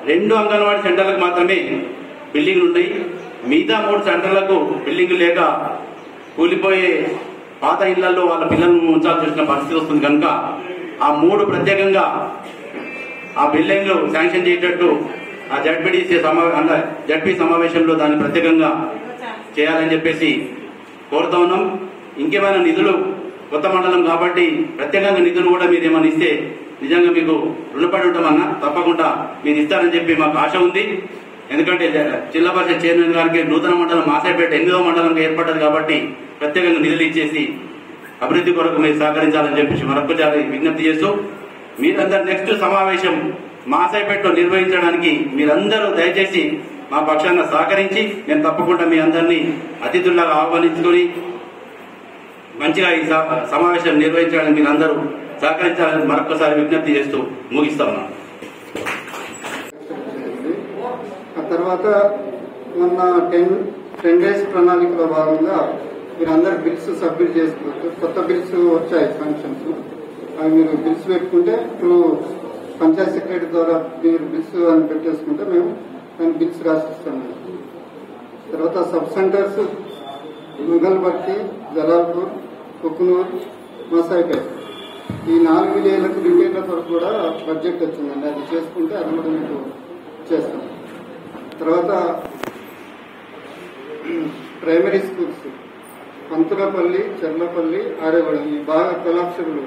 2 అంగన్వాడీ సెంటర్లకు మాత్రమే బిల్డింగ్లు ఉన్నాయి. మిగతా 3 సెంటర్లకు బిల్డింగ్ లేక కూలిపోయే పాత ఇళ్లలో వాళ్ళ పిల్లలను ఉంచాల్సి వచ్చిన పరిస్థితి వస్తుంది. కనుక ఆ 3 ప్రత్యేకంగా ఆ బిల్డింగ్లు శాంక్షన్ చేసేటట్టు ఆ జడ్పీ సమావేశంలో దాన్ని ప్రత్యేకంగా చేయాలని చెప్పేసి కోరుతా ఉన్నాం. ఇంకేమైనా నిధులు కొత్త మండలం కాబట్టి ప్రత్యేకంగా నిధులు కూడా మీరు ఏమైనా ఇస్తే నిజంగా మీకు రుణపడి ఉంటామన్నా తప్పకుండా మీరు ఇస్తారని చెప్పి మాకు ఆశ ఉంది. ఎందుకంటే జిల్లా పరిషత్ చైర్మన్ గారికి నూతన మండలం మాసాయిపేట 8వ మండలంగా ఏర్పడ్డది కాబట్టి ప్రత్యేకంగా నిధులు ఇచ్చేసి అభివృద్ధి కొరకు మీరు సహకరించాలని చెప్పేసి మరొకసారి విజ్ఞప్తి చేస్తూ మీరందరూ నెక్స్ట్ సమావేశం మాసాయిపేటలో నిర్వహించడానికి మీరందరూ దయచేసి మా పక్షాన సహకరించి నేను తప్పకుండా మీ అందరినీ అతిథుల్లాగా ఆహ్వానించుకొని మంచిగా ఈ సమావేశం నిర్వహించడానికి మీరందరూ సహకరించాలని మరొకసారి విజ్ఞప్తి చేస్తూ ముగిస్తా ఉన్నాను. ఆ తర్వాత మొన్న 10 డేస్ ప్రణాళికలో భాగంగా మీరందరూ బిల్స్ సబ్మిట్ చేసుకోవచ్చు. కొత్త బిల్స్ వచ్చాయి శాంక్షన్స్. అవి మీరు బిల్స్ పెట్టుకుంటే త్రూ పంచాయత్ సెక్రటరీ ద్వారా మీరు బిల్స్ అని పెట్టేసుకుంటే మేము దాని బిల్స్ రాసిస్తాం. తర్వాత సబ్ సెంటర్స్ ముగల్బర్తి, జలాల్పూర్, కుక్నూర్, మసాయిపేట ఈ 4 విలేజ్లకు రిపేర్ల కొరకు కూడా బడ్జెట్ వచ్చిందండి. అది చేసుకుంటే అది కూడా మీకు చేస్తాం. తర్వాత ప్రైమరీ స్కూల్స్ పంతులపల్లి, చెర్లపల్లి, ఆరేగూడెం ఈ బాగా కొలాప్సబుల్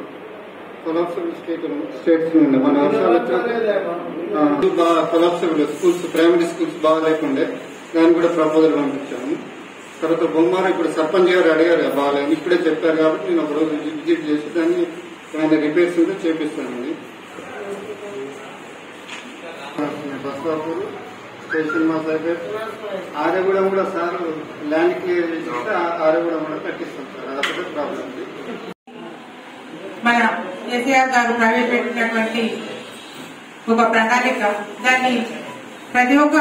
స్టేట్స్ నుండి మన వర్షాలు బాగా కొలాప్సబుల్ స్కూల్స్, ప్రైమరీ స్కూల్స్ బాగా లేకుండే దాన్ని కూడా ప్రపోజల్ పంపించాము. తర్వాత బొమ్మారు ఇప్పుడు సర్పంచ్ గారు అడిగారు బాగాలేదు, ఇప్పుడే చెప్పారు కాబట్టి నేను ఒక రోజు విజిట్ చేసి దాన్ని ఏమైనా రిపేర్స్ ఉంటే చేపిస్తానండి. బస్వాపూర్, స్టేషన్ మాసాపేట్, ఆరేగూడెం కూడా సార్ ల్యాండ్ క్లియర్ చేస్తే ఆరేగూడెం కూడా కట్టిస్తాం సార్. అదొకటే ప్రాబ్లం ఉంది. మన కేసీఆర్ గారు ప్రవేశపెట్టినటువంటి ఒక ప్రణాళిక, దాన్ని ప్రతి ఒక్క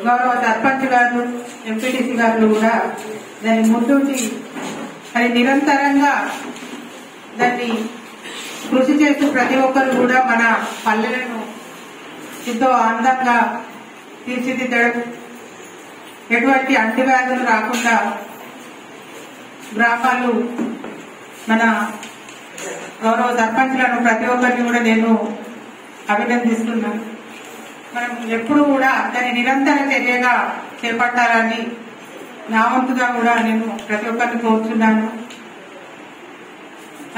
గౌరవ సర్పంచ్ గారు, ఎంపీటీసీ గారు కూడా దాన్ని ముందుండి అది నిరంతరంగా దాన్ని కృషి చేస్తూ ప్రతి ఒక్కరు కూడా మన పల్లెలను ఎంతో అందంగా తీర్చిదిద్దడం, ఎటువంటి అంటువ్యాధులు రాకుండా గ్రామాలు మన గౌరవ సర్పంచ్లను ప్రతి ఒక్కరిని కూడా నేను అభినందిస్తున్నాను. మనం ఎప్పుడు కూడా దాన్ని నిరంతర చర్యగా చేపట్టాలని నా వంతుగా కూడా నేను ప్రతి ఒక్కరిని కోరుతున్నాను.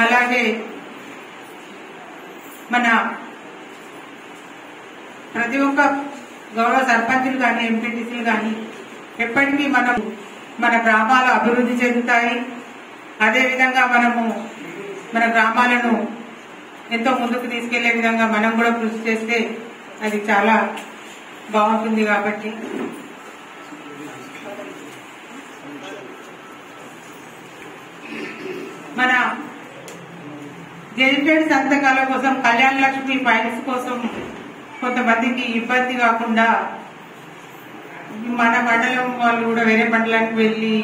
అలాగే మన ప్రతి ఒక్క గౌరవ సర్పంచులు కానీ, ఎంపీటీసీలు కానీ ఎప్పటికీ మన గ్రామాలు అభివృద్ధి చెందుతాయి. అదేవిధంగా మనము మన గ్రామాలను ఎంతో ముందుకు తీసుకెళ్లే విధంగా మనం కూడా కృషి చేస్తే అది చాలా బాగుంటుంది. కాబట్టి మన గెజిటెడ్ సంతకాల కోసం, కళ్యాణ లక్ష్మి ఫైల్స్ కోసం కొంతమందికి ఇబ్బంది కాకుండా మన మండలం వాళ్ళు కూడా వేరే మండలానికి వెళ్లి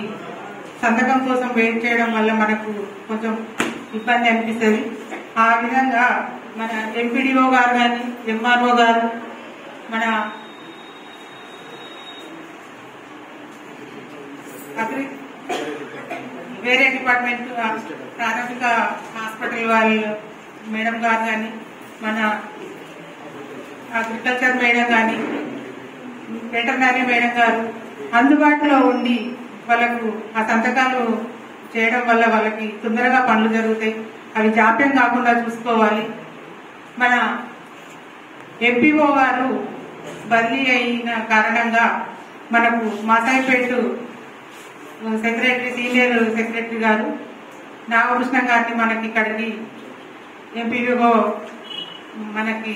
సంతకం కోసం వెయిట్ చేయడం వల్ల మనకు కొంచెం ఇబ్బంది అనిపిస్తుంది. ఆ విధంగా మన ఎంపీడీఓ గారు కానీ, ఎంఆర్ఓ గారు, మన వేరే డిపార్ట్మెంట్ ప్రాథమిక హాస్పిటల్ వాళ్ళు మేడం గారు కానీ, మన అగ్రికల్చర్ మేడం కానీ, వెటర్నరీ మేడం గారు అందుబాటులో ఉండి వాళ్ళకు ఆ సంతకాలు చేయడం వల్ల వాళ్ళకి తొందరగా పనులు జరుగుతాయి. అవి జాప్యం కాకుండా చూసుకోవాలి. మన ఎంపీఓ గారు బదిలీ అయిన కారణంగా మనకు మాసాయిపేట సెక్రటరీ, సీనియర్ సెక్రటరీ గారు నాగకృష్ణ గారిని మనకి ఇక్కడికి ఎంపీఓ మనకి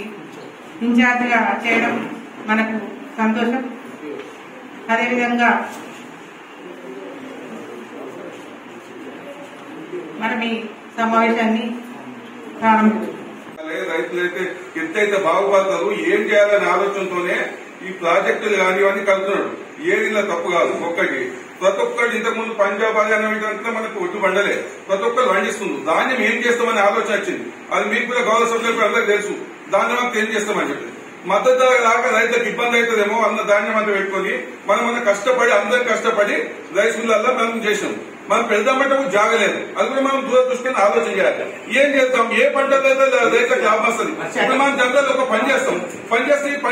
ఇన్ఛార్జిగా చేయడం మనకు సంతోషం. అదేవిధంగా మనం ఈ సమావేశాన్ని రైతులైతే ఎంతైతే బాగుపడతారు, ఏం చేయాలనే ఆలోచనతోనే ఈ ప్రాజెక్టులు కానివన్నీ కలుతున్నాడు. ఏది తప్పు కాదు. ఒక్కటి ప్రతి ఒక్కరు ఇంతకుముందు పంజాబ్ హర్యానా వీటంతా మనకు ఒడ్డు పండలే, ప్రతి ఒక్కరు పండిస్తుంది. ధాన్యం ఏం చేస్తామని ఆలోచన వచ్చింది. అది మీకు కూడా గౌరవ సభ్యులకు అందరికీ తెలుసు. దాన్ని మనం ఏం చేస్తామని చెప్పి మద్దతు ధర రాక రైతులకు ఇబ్బంది అవుతుందేమో అన్న ధాన్యం అంతా పెట్టుకుని మనం కష్టపడి అందరం కష్టపడి రైస్ మిల్లల్లో మనం చేసినాం. మనం పెడదామంటే జాగలేదు. అది కూడా మనం దూరదృష్టిని ఆలోచన చేయాలి. ఏం చేస్తాం, ఏ పంటలో అయితే రైతులకు లాభం వస్తుంది. ఇప్పుడు మనం జనరల్ ఒక పని చేస్తాం, పని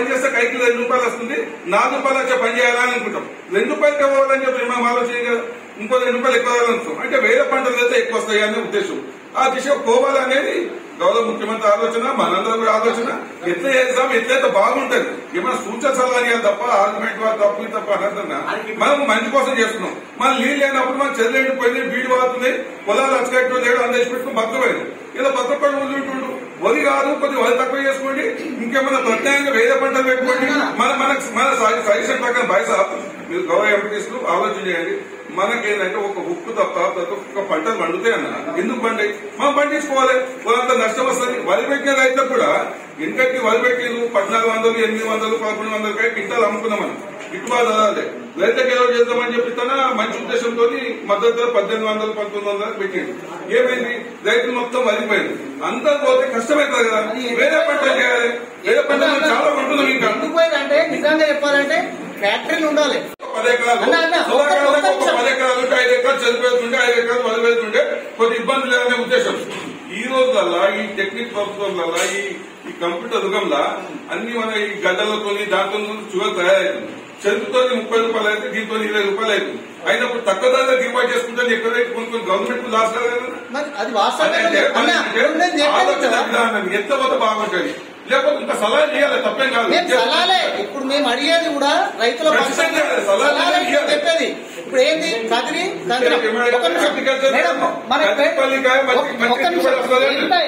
చేస్తే కైకి 2 రూపాయలు వస్తుంది, 4 రూపాయలు వచ్చే పని చేయాలని అనుకుంటాం. 2 రూపాయలకి ఇవ్వాలని చెప్పి మనం ఆలోచన కదా, ఇంకో 2 రూపాయలు ఎక్కువ అనుకుంటాం. అంటే వేరే పంటలు అయితే ఎక్కువ వస్తాయి అనే ఉద్దేశం. ఆ దిశ పోవాలనేది గౌరవ ముఖ్యమంత్రి ఆలోచన, మనందరూ కూడా ఆలోచన. ఎట్లా చేస్తాం, ఎట్లయితే బాగుంటది. ఏమైనా సూచన సలహా తప్ప ఆర్గ్యుమెంట్ తప్పు తప్ప అనర్థంగా మనం మంచి కోసం చేస్తున్నాం. మనం నీళ్ళు లేనప్పుడు మనం చెరువులు పోయింది, బీడి వాడుతుంది, పొలాలు అచ్చకట్టు లేడు, అందరి పెట్టుకుని బతకపోయింది. ఇలా బతకపడి ఉంటుండు. వరి కాదు, కొద్దిగా వరి తక్కువ చేసుకోండి, ఇంకేమైనా ప్రత్యేకంగా వేరే పంటలు పెట్టుకోండి. మన సజెషన్ ప్రకారం బయట మీరు గౌరవ ఎంపీటీసీలు ఆలోచన చేయండి. మనకేంటంటే ఒక ఉప్పు తప్ప ప్రతి ఒక్క పంటలు పండుతాయి అన్న. ఎందుకు పండాయి? మనం పండించుకోవాలి. వాళ్ళంతా నష్టం వస్తుంది. వరి పెట్టిన రైతులకు కూడా ఇంకటి వరి పెట్టి 1400, 800, 1100 క్వింటాలు అమ్ముకున్నాం మనం. గిట్టుబాటు అవ్వాలి. రైతులకు ఏదో చేద్దామని చెప్పి తన మంచి ఉద్దేశంతో మద్దతు ధర 1800 1900 పెట్టింది. ఏమైంది? రైతులు మొత్తం వరిపోయింది. అందరూ పోతే కష్టమవుతుంది కదా, వేరే పంట చేయాలి. వేరే పంట చాలా ఉంటుంది. ఇంకా అంటే నిజంగా చెప్పాలంటే ఫ్యాక్టరీలు ఉండాలి. 10 ఎకరాలు 10 ఎకరాలు ఉంటే 5 ఎకరాలు చనిపోతుంటే 5 ఎకరాలు వదిలేస్తుంటే కొద్ది ఇబ్బంది లేదనే ఉద్దేశం. ఈ రోజులల్లా ఈ టెక్నిక్ ప్రభుత్వంలో ఈ కంప్యూటర్ యుగంలో అన్ని మన ఈ గడ్డలతో దాంతో షుగర్ తయారైతుంది. చెరుకుతో 30 రూపాయలు అయితే దీంతో 20 రూపాయలు అవుతుంది. అయినప్పుడు తక్కువ ధరగా దిగుబడి చేసుకుంటే ఎక్కడైతే కొన్ని గవర్నమెంట్ లాస్ విధానం ఎంత పోతే బాగుంటుంది. లేకపోతే ఇంకా సలహా చేయాలి, తప్పేం కాదు. ఇప్పుడు మేము అడిగేది కూడా రైతుల చెప్పేది ఇప్పుడు ఏంటి కదిరి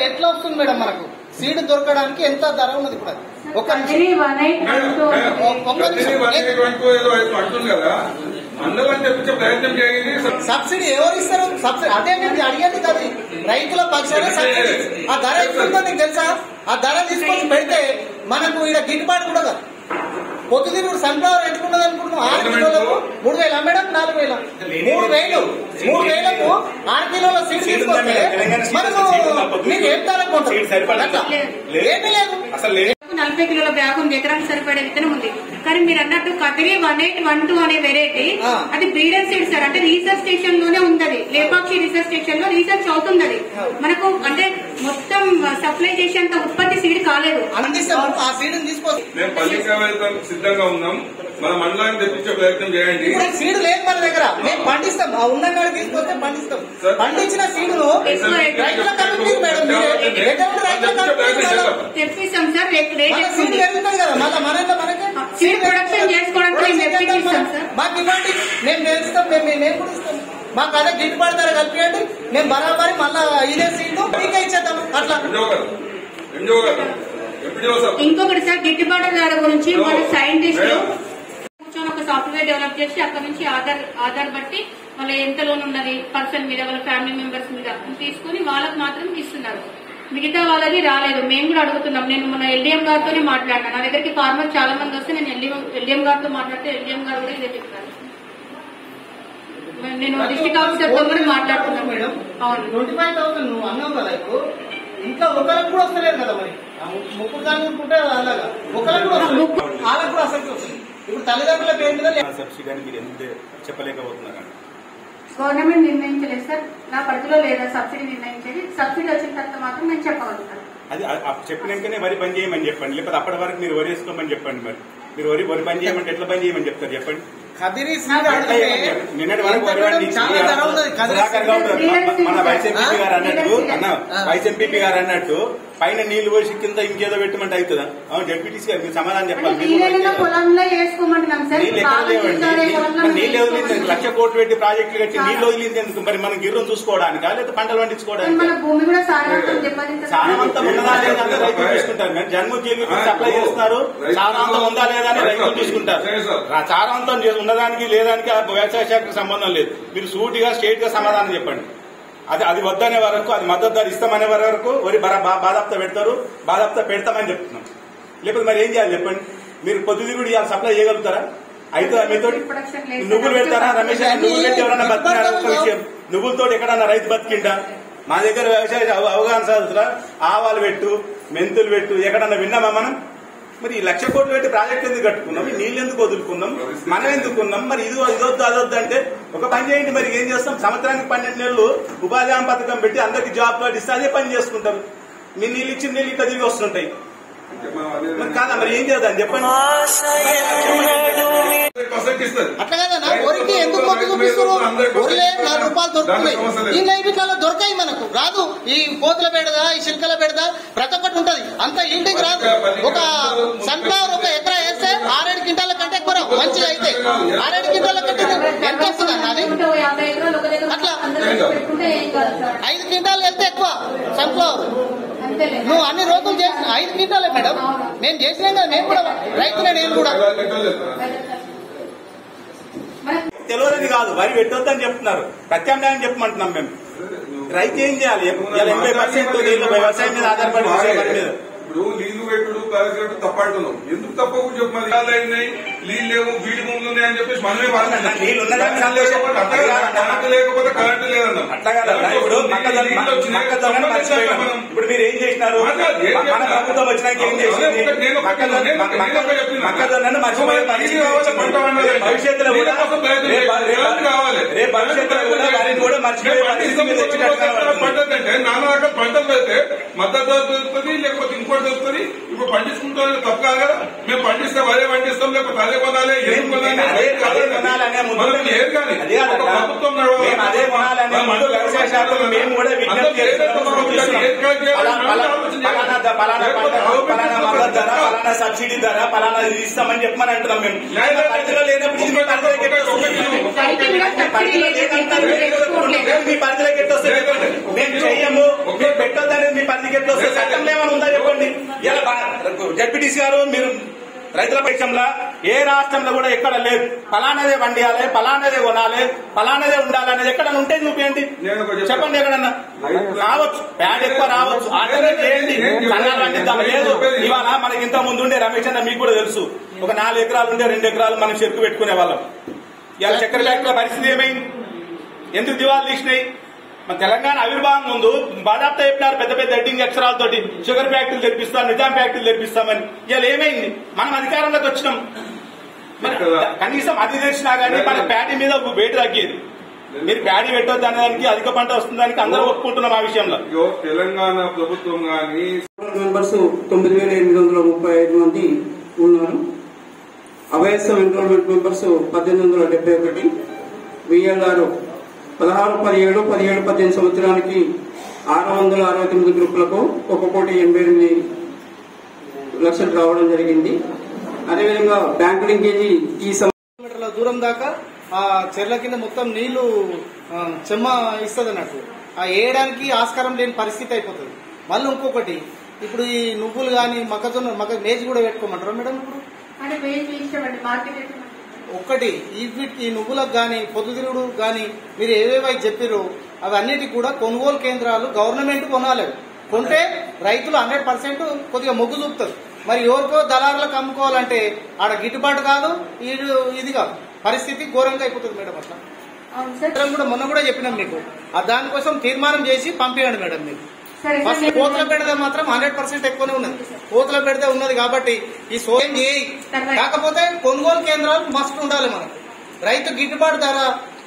ఎట్లా వస్తుంది మేడం? మనకు సీడ్ దొరకడానికి ఎంత ధర ఉన్నది ఇప్పుడు? అంటుంది కదా, మండలం తెప్పించే ప్రయత్నం చేయండి. సబ్సిడీ ఎవరు ఇస్తారు? సబ్సిడీ అదే మేము అడిగేది కదా, రైతుల పక్షాన సబ్సిడీ. ఆ ధర ఇస్తుందో నీకు తెలుసా? ఆ ధర తీసుకొని పెడితే మనకు ఇక్కడ గిట్టుబాటు కూడా కదా. పొద్దుతిరుగుడు సన్ఫ్లవర్ ఎంచుకున్నది అనుకుంటున్నాం 6 కిలోలకు 3000 మేడం, 4000 3,000కు 6 కిలోల సీడ్ తీసుకొస్తే మనకు మీరు ఏం ధర కొంటారు? ఏమీ లేదు అసలు. 40 కిలోల బ్యాగ్ ఉంది, ఎకరానికి సరిపడే విత్తనం ఉంది. కానీ మీరు అన్నట్టు కదిరి 1812 అనే వెరైటీ అది బ్రీడర్ సీడ్ సార్. అంటే రీసెర్చ్ స్టేషన్ లోనే ఉంది. లేపాక్షి రీసెర్చ్ స్టేషన్ లో రీసెర్చ్ అవుతుంది. అది మనకు అంటే మొత్తం సప్లై చేసేంత ఉత్పత్తి సీడ్ కాలేదు. ఆ సీడ్ తీసుకోవచ్చు. మేము పల్లికా వెళ్తాం సిద్ధంగా ఉన్నాం. మన మండలాన్ని తెప్పించే ప్రయత్నం చేయండి. సీడ్ లేదు మన దగ్గర, మేము పండిస్తాం. ఆ ఉన్న కాడ తీసుకొస్తే పండిస్తాం. పండించిన సీడ్ తెప్పిస్తాం సార్. సీడ్ వెళ్తుంది కదా మళ్ళీ మనకి సీడ్ ప్రొడక్షన్ చేసుకోవడానికి మాకు ఇవ్వండి, మేము నేర్చుతాం. మేము కూడా ఇస్తాం. మాకు అదే గిట్టుబాటు ధర కలిపియండి. మేము బరాబరి మళ్ళా ఇదే సీడ్ మీకే ఇచ్చేద్దాం. అట్లా ఇంకొకటి సార్, గిట్టుబాటు ధర గురించి మన సైంటిస్టులు కూర్చొని ఒక సాఫ్ట్వేర్ డెవలప్ చేసి అక్కడ నుంచి ఆధార్ బట్టి వాళ్ళ ఎంత లోన్ ఉన్నది పర్సన్ మీద, వాళ్ళ ఫ్యామిలీ మెంబర్స్ మీద తీసుకుని వాళ్ళకి మాత్రం ఇస్తున్నారు. మిగతా వాళ్ళది రాలేదు. మేము కూడా అడుగుతున్నాం. నేను మన ఎల్డీఎం గారితోనే మాట్లాడినా. నా దగ్గరికి ఫార్మర్ చాలా మంది వస్తే నేను ఎల్డీఎం గారితో మాట్లాడితే ఎల్డీఎం గారు కూడా ఇదే చెప్పారు. నేను డిస్ట్రిక్ట్ ఆఫీసర్ తో కూడా మాట్లాడుతున్నాను మేడం. అవును 25,000 నువ్వు అన్నావు కదా. ఇప్పుడు ఇంకా ఒకరికి కూడా వస్తలేదు కదా. మరి ముగ్గురు దాని అనుకుంటే అలాగా ఒకరికి కూడా వాళ్ళకి కూడా అసలు వస్తుంది. ఇప్పుడు తల్లిదండ్రుల పేరు మీద సబ్సిడీ అని మీరు ఎందుకు చెప్పలేకపోతున్నారు? గవర్నమెంట్ నిర్ణయించలేదు సార్. నా పరిధిలో లేదా సబ్సిడీ నిర్ణయించేది. సబ్సిడీ వచ్చిన తర్వాత మాత్రం నేను చెప్పగలుగుతాను. అది చెప్పినాకనే వరి పని చేయమని చెప్పండి. లేకపోతే అప్పటి వరకు మీరు వరి వేసుకోమని చెప్పండి. మరి మీరు వరి పని చేయమంటే ఎట్లా పని చేయమని చెప్తారు చెప్పండి. నిన్నటి వరకు మన వైస్ ఎంపీపీ గారు అన్నట్టు పైన నీళ్లు పోసి కింద ఇంకేదో పెట్టమంటే అవుతుందా? అవును డిప్యూటీసీ గారు మీరు సమాధానం చెప్పాలి. నీళ్ళు వదిలింది 1,00,000 కోట్లు పెట్టి ప్రాజెక్టులు కట్టి నీళ్ళు వదిలింది ఎందుకు? మరి మనం గిర్రం చూసుకోవడానికా లేదా పంటలు పండించుకోవడానికి? సారవంతం ఉన్నదా లేదా అని రైతులు చూసుకుంటారు. మీరు జన్మజీవి సప్లై చేస్తున్నారు, సారవంతం ఉందా లేదా అని రైతులు చూసుకుంటారు. సారవంతం ఉన్నదానికి లేదానికి వ్యవసాయ శాఖకు సంబంధం లేదు. మీరు సూటిగా స్ట్రేట్ గా సమాధానం చెప్పండి. అది వద్దనే వరకు, అది మద్దతు ధర ఇస్తామనే వరకు వరి బాధాప్తా పెడతారు. బాధాప్తా పెడతామని చెప్తున్నాం. లేకపోతే మరి ఏం చేయాలి చెప్పండి? మీరు పొద్దుదిగుడు ఇవాళ సప్లై చేయగలుగుతారా? అయితే మీతో నువ్వులు పెడతారా? రమేష్ నువ్వులు పెట్టి ఎవరన్నా బతికినారా? ఒక విషయం, నువ్వులతో ఎక్కడన్నా రైతు బతికిండా? మా దగ్గర వ్యవసాయ అవగాహన సాధితురా ఆవాలు పెట్టు, మెంతులు పెట్టు, ఎక్కడన్నా విన్నామా మనం? మరి 1,00,000 కోట్లు పెట్టి ప్రాజెక్ట్ ఎందుకు కట్టుకున్నాం? నీళ్ళు ఎందుకు వదులుకున్నాం? మనం ఎందుకున్నాం? మరి ఇదొద్దు అదొద్దు అంటే ఒక పని చేయండి. మరి ఏం చేస్తాం? సంవత్సరానికి 12 నెలలు ఉపాధి హామీ పథకం పెట్టి అందరికి జాబ్ కార్డు ఇస్తే అదే పని చేసుకుంటాం. మీ నీళ్ళు ఇచ్చిన నీళ్ళు ఇట్లా తిరిగి వస్తుంటాయి. కాదా మరి ఏం చేద్దాం చెప్పండి? అట్లా కదా వరికి ఎందుకు మొగ్గు చూపిస్తారు? వరిలే 4 రూపాయలు దొరుకుతున్నాయి. దీనిలో వీటిలో దొరకాయి మనకు రాదు. ఈ కోతుల బెడదా, ఈ శిల్కల బెడదా ప్రతి ఒక్కటి ఉంటది. అంత ఇంటికి రాదు. ఒక సన్ఫ్లవర్ ఒక ఎకరా వేస్తే 6-7 క్వింటాల కంటే ఎక్కువ మంచిగా అయితే 6-7 క్వింటాల కంటే ఎంత వస్తుంది అన్న? అది అట్లా 5 క్వింటాలు వెళ్తే ఎక్కువ సన్ఫ్లవర్. నువ్వు అన్ని రోజులు చేసిన 5 క్వింటాలే మేడం. మేము చేసినాం కదా, మేము కూడా రైతులే. నేను కూడా తెలియదని కాదు, వరి పెట్టొద్దని చెప్తున్నారు. ప్రత్యామ్నాయం చెప్పమంటున్నాం మేము. రైతు ఏం చేయాలి? 80% వ్యవసాయం మీద ఆధారపడి వరి మీద ఇప్పుడు నీళ్లు పెట్టుడు కార్యక్రమం తప్పంటున్నాం. ఎందుకు తప్పకు చెప్పు, మరి అయినాయి నీళ్ళు లేవు వీడి భూములు ఉన్నాయి అని చెప్పేసి మనమే లేకపోతే కరెంటు లేదన్నాం. ఇప్పుడు మీరు ఏం చేసినారు? ప్రభుత్వం వచ్చినాక ఏం చేసింది? మొక్కజొన్నను మర్చిపోయే భవిష్యత్తులో కూడా వారిని కూడా మర్చిపోయే అంటే నానా రకాల పంటలు పెడితే మద్దతు ధర దొరుకుతుంది, లేకపోతే ఇంకోటి దొరుకుతుంది. ఇప్పుడు పండించుకుంటాం తప్పు కాదు కదా. మేము పండిస్తే అదే పండిస్తాం, లేకపోతే అదే కొనాలి, ఏం కొనాలి ఏది కానీ ప్రభుత్వం వ్యవసాయ శాఖలో మేము కూడా విజ్ఞప్తి పలానా సబ్సిడీ ధర పలానా ఇస్తామని చెప్పమని అంటున్నాం. మేము పరిధిలో లేనప్పుడు మీ పరిధిలోకి ఎట్టొస్తే మేము చెయ్యము, మీరు పెట్టొద్దనేది మీ పరిధికి ఎట్టొస్తే చట్టంలో ఏమైనా ఉందా చెప్పండి. ఇలా జడ్పీటీసీ గారు మీరు రైతుల పక్షంలో ఏ రాష్ట్రంలో కూడా ఎక్కడ లేదు. ఫలానాదే వండియాలి, ఫలానాదే కొనాలి, ఫలానాదే ఉండాలనేది ఎక్కడన్నా ఉంటే చూపించండి, చెప్పండి. ఎక్కడన్నా రావచ్చు, ప్యాడ్ ఎక్కువ రావచ్చు, ఆల్టర్నేట్ చేయండి. కన్నాలు పండిద్దాం లేదు. ఇవాళ మనకి ఇంత ముందు ఉండే రమేష్ అన్న మీకు కూడా తెలుసు, ఒక 4 ఎకరాలు ఉండే 2 ఎకరాలు మనం చెరుకు పెట్టుకునే వాళ్ళం. ఇవాళ చక్కెర ఫ్యాక్టరీల పరిస్థితి ఏమైంది? ఎందుకు దివాళలు తీసినాయి? మన తెలంగాణ ఆవిర్భావం ముందు బాధాప్త చెప్పినారు పెద్ద పెద్ద హెడ్డింగ్ అక్షరాలతోటి షుగర్ ఫ్యాక్టరీలు తెప్పిస్తాం, నిజాం ఫ్యాక్టరీలు తెప్పిస్తామని. ఇవాళ ఏమైంది? మనం అధికారంలోకి వచ్చినాం. కనీసం అది తెలిసినా కానీ మన ప్యాడీ మీద వేటు తగ్గేది. మీరు ప్యాడీ పెట్టొద్దు అనేదానికి అధిక పంట వస్తుందానికి అందరూ ఒప్పుకుంటున్నాం. ఆ విషయంలో తెలంగాణ ప్రభుత్వం కానీ మెంబర్స్ 9835 మంది ఉన్నారు. అవేఎస్ఎం ఎన్రోల్మెంట్ మెంబర్స్ 1871, విఎల్ఆర్ 16, 17, 18 సంవత్సరానికి 669 గ్రూపులకు 1,88,00,000 రావడం జరిగింది. అదేవిధంగా బ్యాంకు లింకేజీ ఈ కిలోమీటర్ల దూరం దాకా ఆ చెర్ల కింద మొత్తం నీళ్లు చెమ్మ ఇస్తుంది అన్నట్టు. ఆ వేయడానికి ఆస్కారం లేని పరిస్థితి అయిపోతుంది. మళ్ళీ ఇంకొకటి, ఇప్పుడు ఈ నువ్వులు కానీ మొక్కజొన్న మేజ్ కూడా పెట్టుకోమంటారా మేడం? ఇప్పుడు ఒక్కటి ఈ నువ్వులకు కానీ పొద్దుతిరుగుడు కానీ మీరు ఏవేవై చెప్పారో అవన్నిటికి కూడా కొనుగోలు కేంద్రాలు గవర్నమెంట్ కొనాలి. కొంటే రైతులు 100% కొద్దిగా మొగ్గు చూపుతారు. మరి ఎవరికో దళారులకు అమ్ముకోవాలంటే ఆడ గిట్టుబాటు కాదు, ఇది కాదు, పరిస్థితి ఘోరంగా అయిపోతుంది మేడం. అట్లా కూడా మొన్న కూడా చెప్పినాం మీకు, దానికోసం తీర్మానం చేసి పంపించండి మేడం. మీకు ఫస్ట్ కోతల పెడితే మాత్రం 100% ఎక్కువనే ఉన్నది. కోతల పెడితే ఉన్నది కాబట్టి ఈ సోయం చేయి. కాకపోతే కొనుగోలు కేంద్రాలు మస్ట్ ఉండాలి. మనకు రైతు గిట్టుబాటు ధర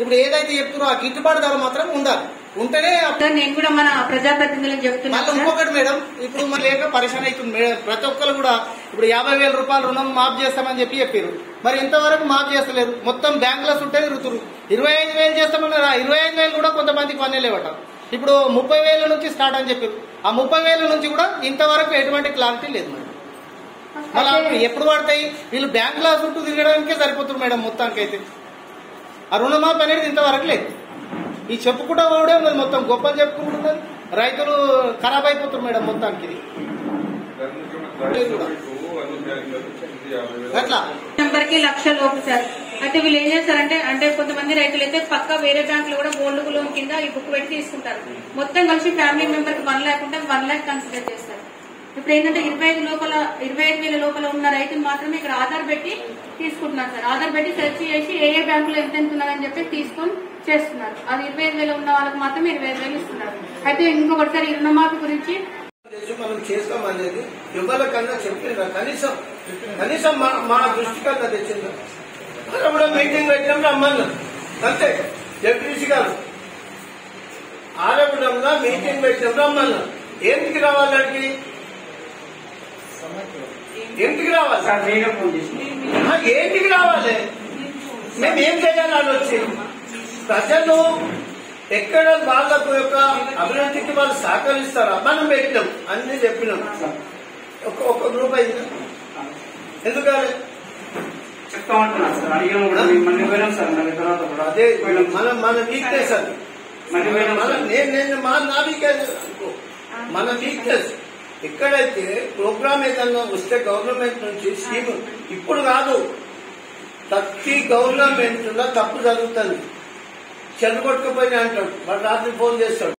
ఇప్పుడు ఏదైతే చెప్తున్నారో ఆ గిట్టుబాటు ధర మాత్రం ఉండాలి. ఉంటేనే నేను కూడా మన ప్రజాప్రతినిధులకు చెప్తున్నాను. ఇంకొకటి మేడం, ఇప్పుడు మన లేక పరిశ్రమ అవుతుంది మేడం. ప్రతి ఒక్కరు కూడా ఇప్పుడు 50,000 రూపాయలు రుణం మాఫ్ చేస్తామని చెప్పారు. మరి ఇంతవరకు మాఫ్ చేస్తలేదు. మొత్తం బ్యాంకులో ఉంటే తిరుగుతున్నారు. 25,000 చేస్తామన్నారు. 25,000 కూడా కొంతమందికి పనిలేవట. ఇప్పుడు 30,000 నుంచి స్టార్ట్ అని చెప్పారు. ఆ 30,000 నుంచి కూడా ఇంతవరకు ఎటువంటి క్లారిటీ లేదు మేడం. మళ్ళీ ఎప్పుడు పడతాయి? వీళ్ళు బ్యాంకుల చుట్టూ తిరగడానికే సరిపోతుంది మేడం. మొత్తానికి అయితే ఆ రుణమాఫీ అనేది ఇంతవరకు లేదు. ఈ చెప్పుకుంటా పోవడే ఉన్నది. మొత్తం గొప్పలు చెప్పుకుంటున్నది. రైతులు ఖరాబ్ అయిపోతున్నారు మేడం మొత్తానికి. ఇది అట్లా నెంబర్కి 1,00,000 లోపు సార్. అయితే వీళ్ళు ఏం చేస్తారంటే కొంతమంది రైతులు అయితే పక్క వేరే బ్యాంకులు కూడా గోల్డ్ లోన్ కింద ఈ బుక్ పెట్టి తీసుకుంటారు. మొత్తం కలిసి ఫ్యామిలీ మెంబర్ కి 1 లేకుంటే 1 lakh కన్సిడర్ చేస్తారు. ఇప్పుడు ఏంటంటే 25,000 లోపల ఉన్న రైతులు మాత్రమే ఇక్కడ ఆధార్ పెట్టి తీసుకుంటున్నారు సార్. ఆధార్ పెట్టి సెర్చ్ చేసి ఏ బ్యాంకులో ఎంత ఉన్నదని చెప్పి తీసుకొని చేస్తున్నారు. అది 25,000 ఉన్న వాళ్ళకి మాత్రమే 25,000 ఇస్తున్నారు. అయితే ఇంకొకటిసారి రుణమాఫీ గురించి మనం చేస్తామనేది ఎవరికన్నా చెప్పిందా? కనీసం మా దృష్టి కన్నా తెచ్చిందా? కూడా మీటింగ్ పెట్టినాం రమ్మన్నా అంతే. జడ్పీసీ గారు ఆరవడంలో మీటింగ్ పెట్టినాం రమ్మన్నా. ఏంటికి రావాలంటే ఏంటికి రావాలి? ఏంటికి రావాలి? మేము ఏం చేయాలని వచ్చి ప్రజలు ఎక్కడ వాళ్ళకు యొక్క అభివృద్ధికి వాళ్ళు సహకరిస్తారా? మనం పెట్టినాం, అన్ని చెప్పినాం. ఒక గ్రూప్ అయింది ఎందుకని అదే మన వీక్నెస్. అది నా వీక్నెస్. మన వీక్నెస్ ఎక్కడైతే ప్రోగ్రామ్ ఏదన్నా వస్తే గవర్నమెంట్ నుంచి స్కీమ్ ఇప్పుడు కాదు, ప్రతి గవర్నమెంట్ లో తప్పు జరుగుతుంది. చెల్లగొట్టుకుపోయినా అంటాడు, వాడు రాత్రి ఫోన్ చేస్తాడు.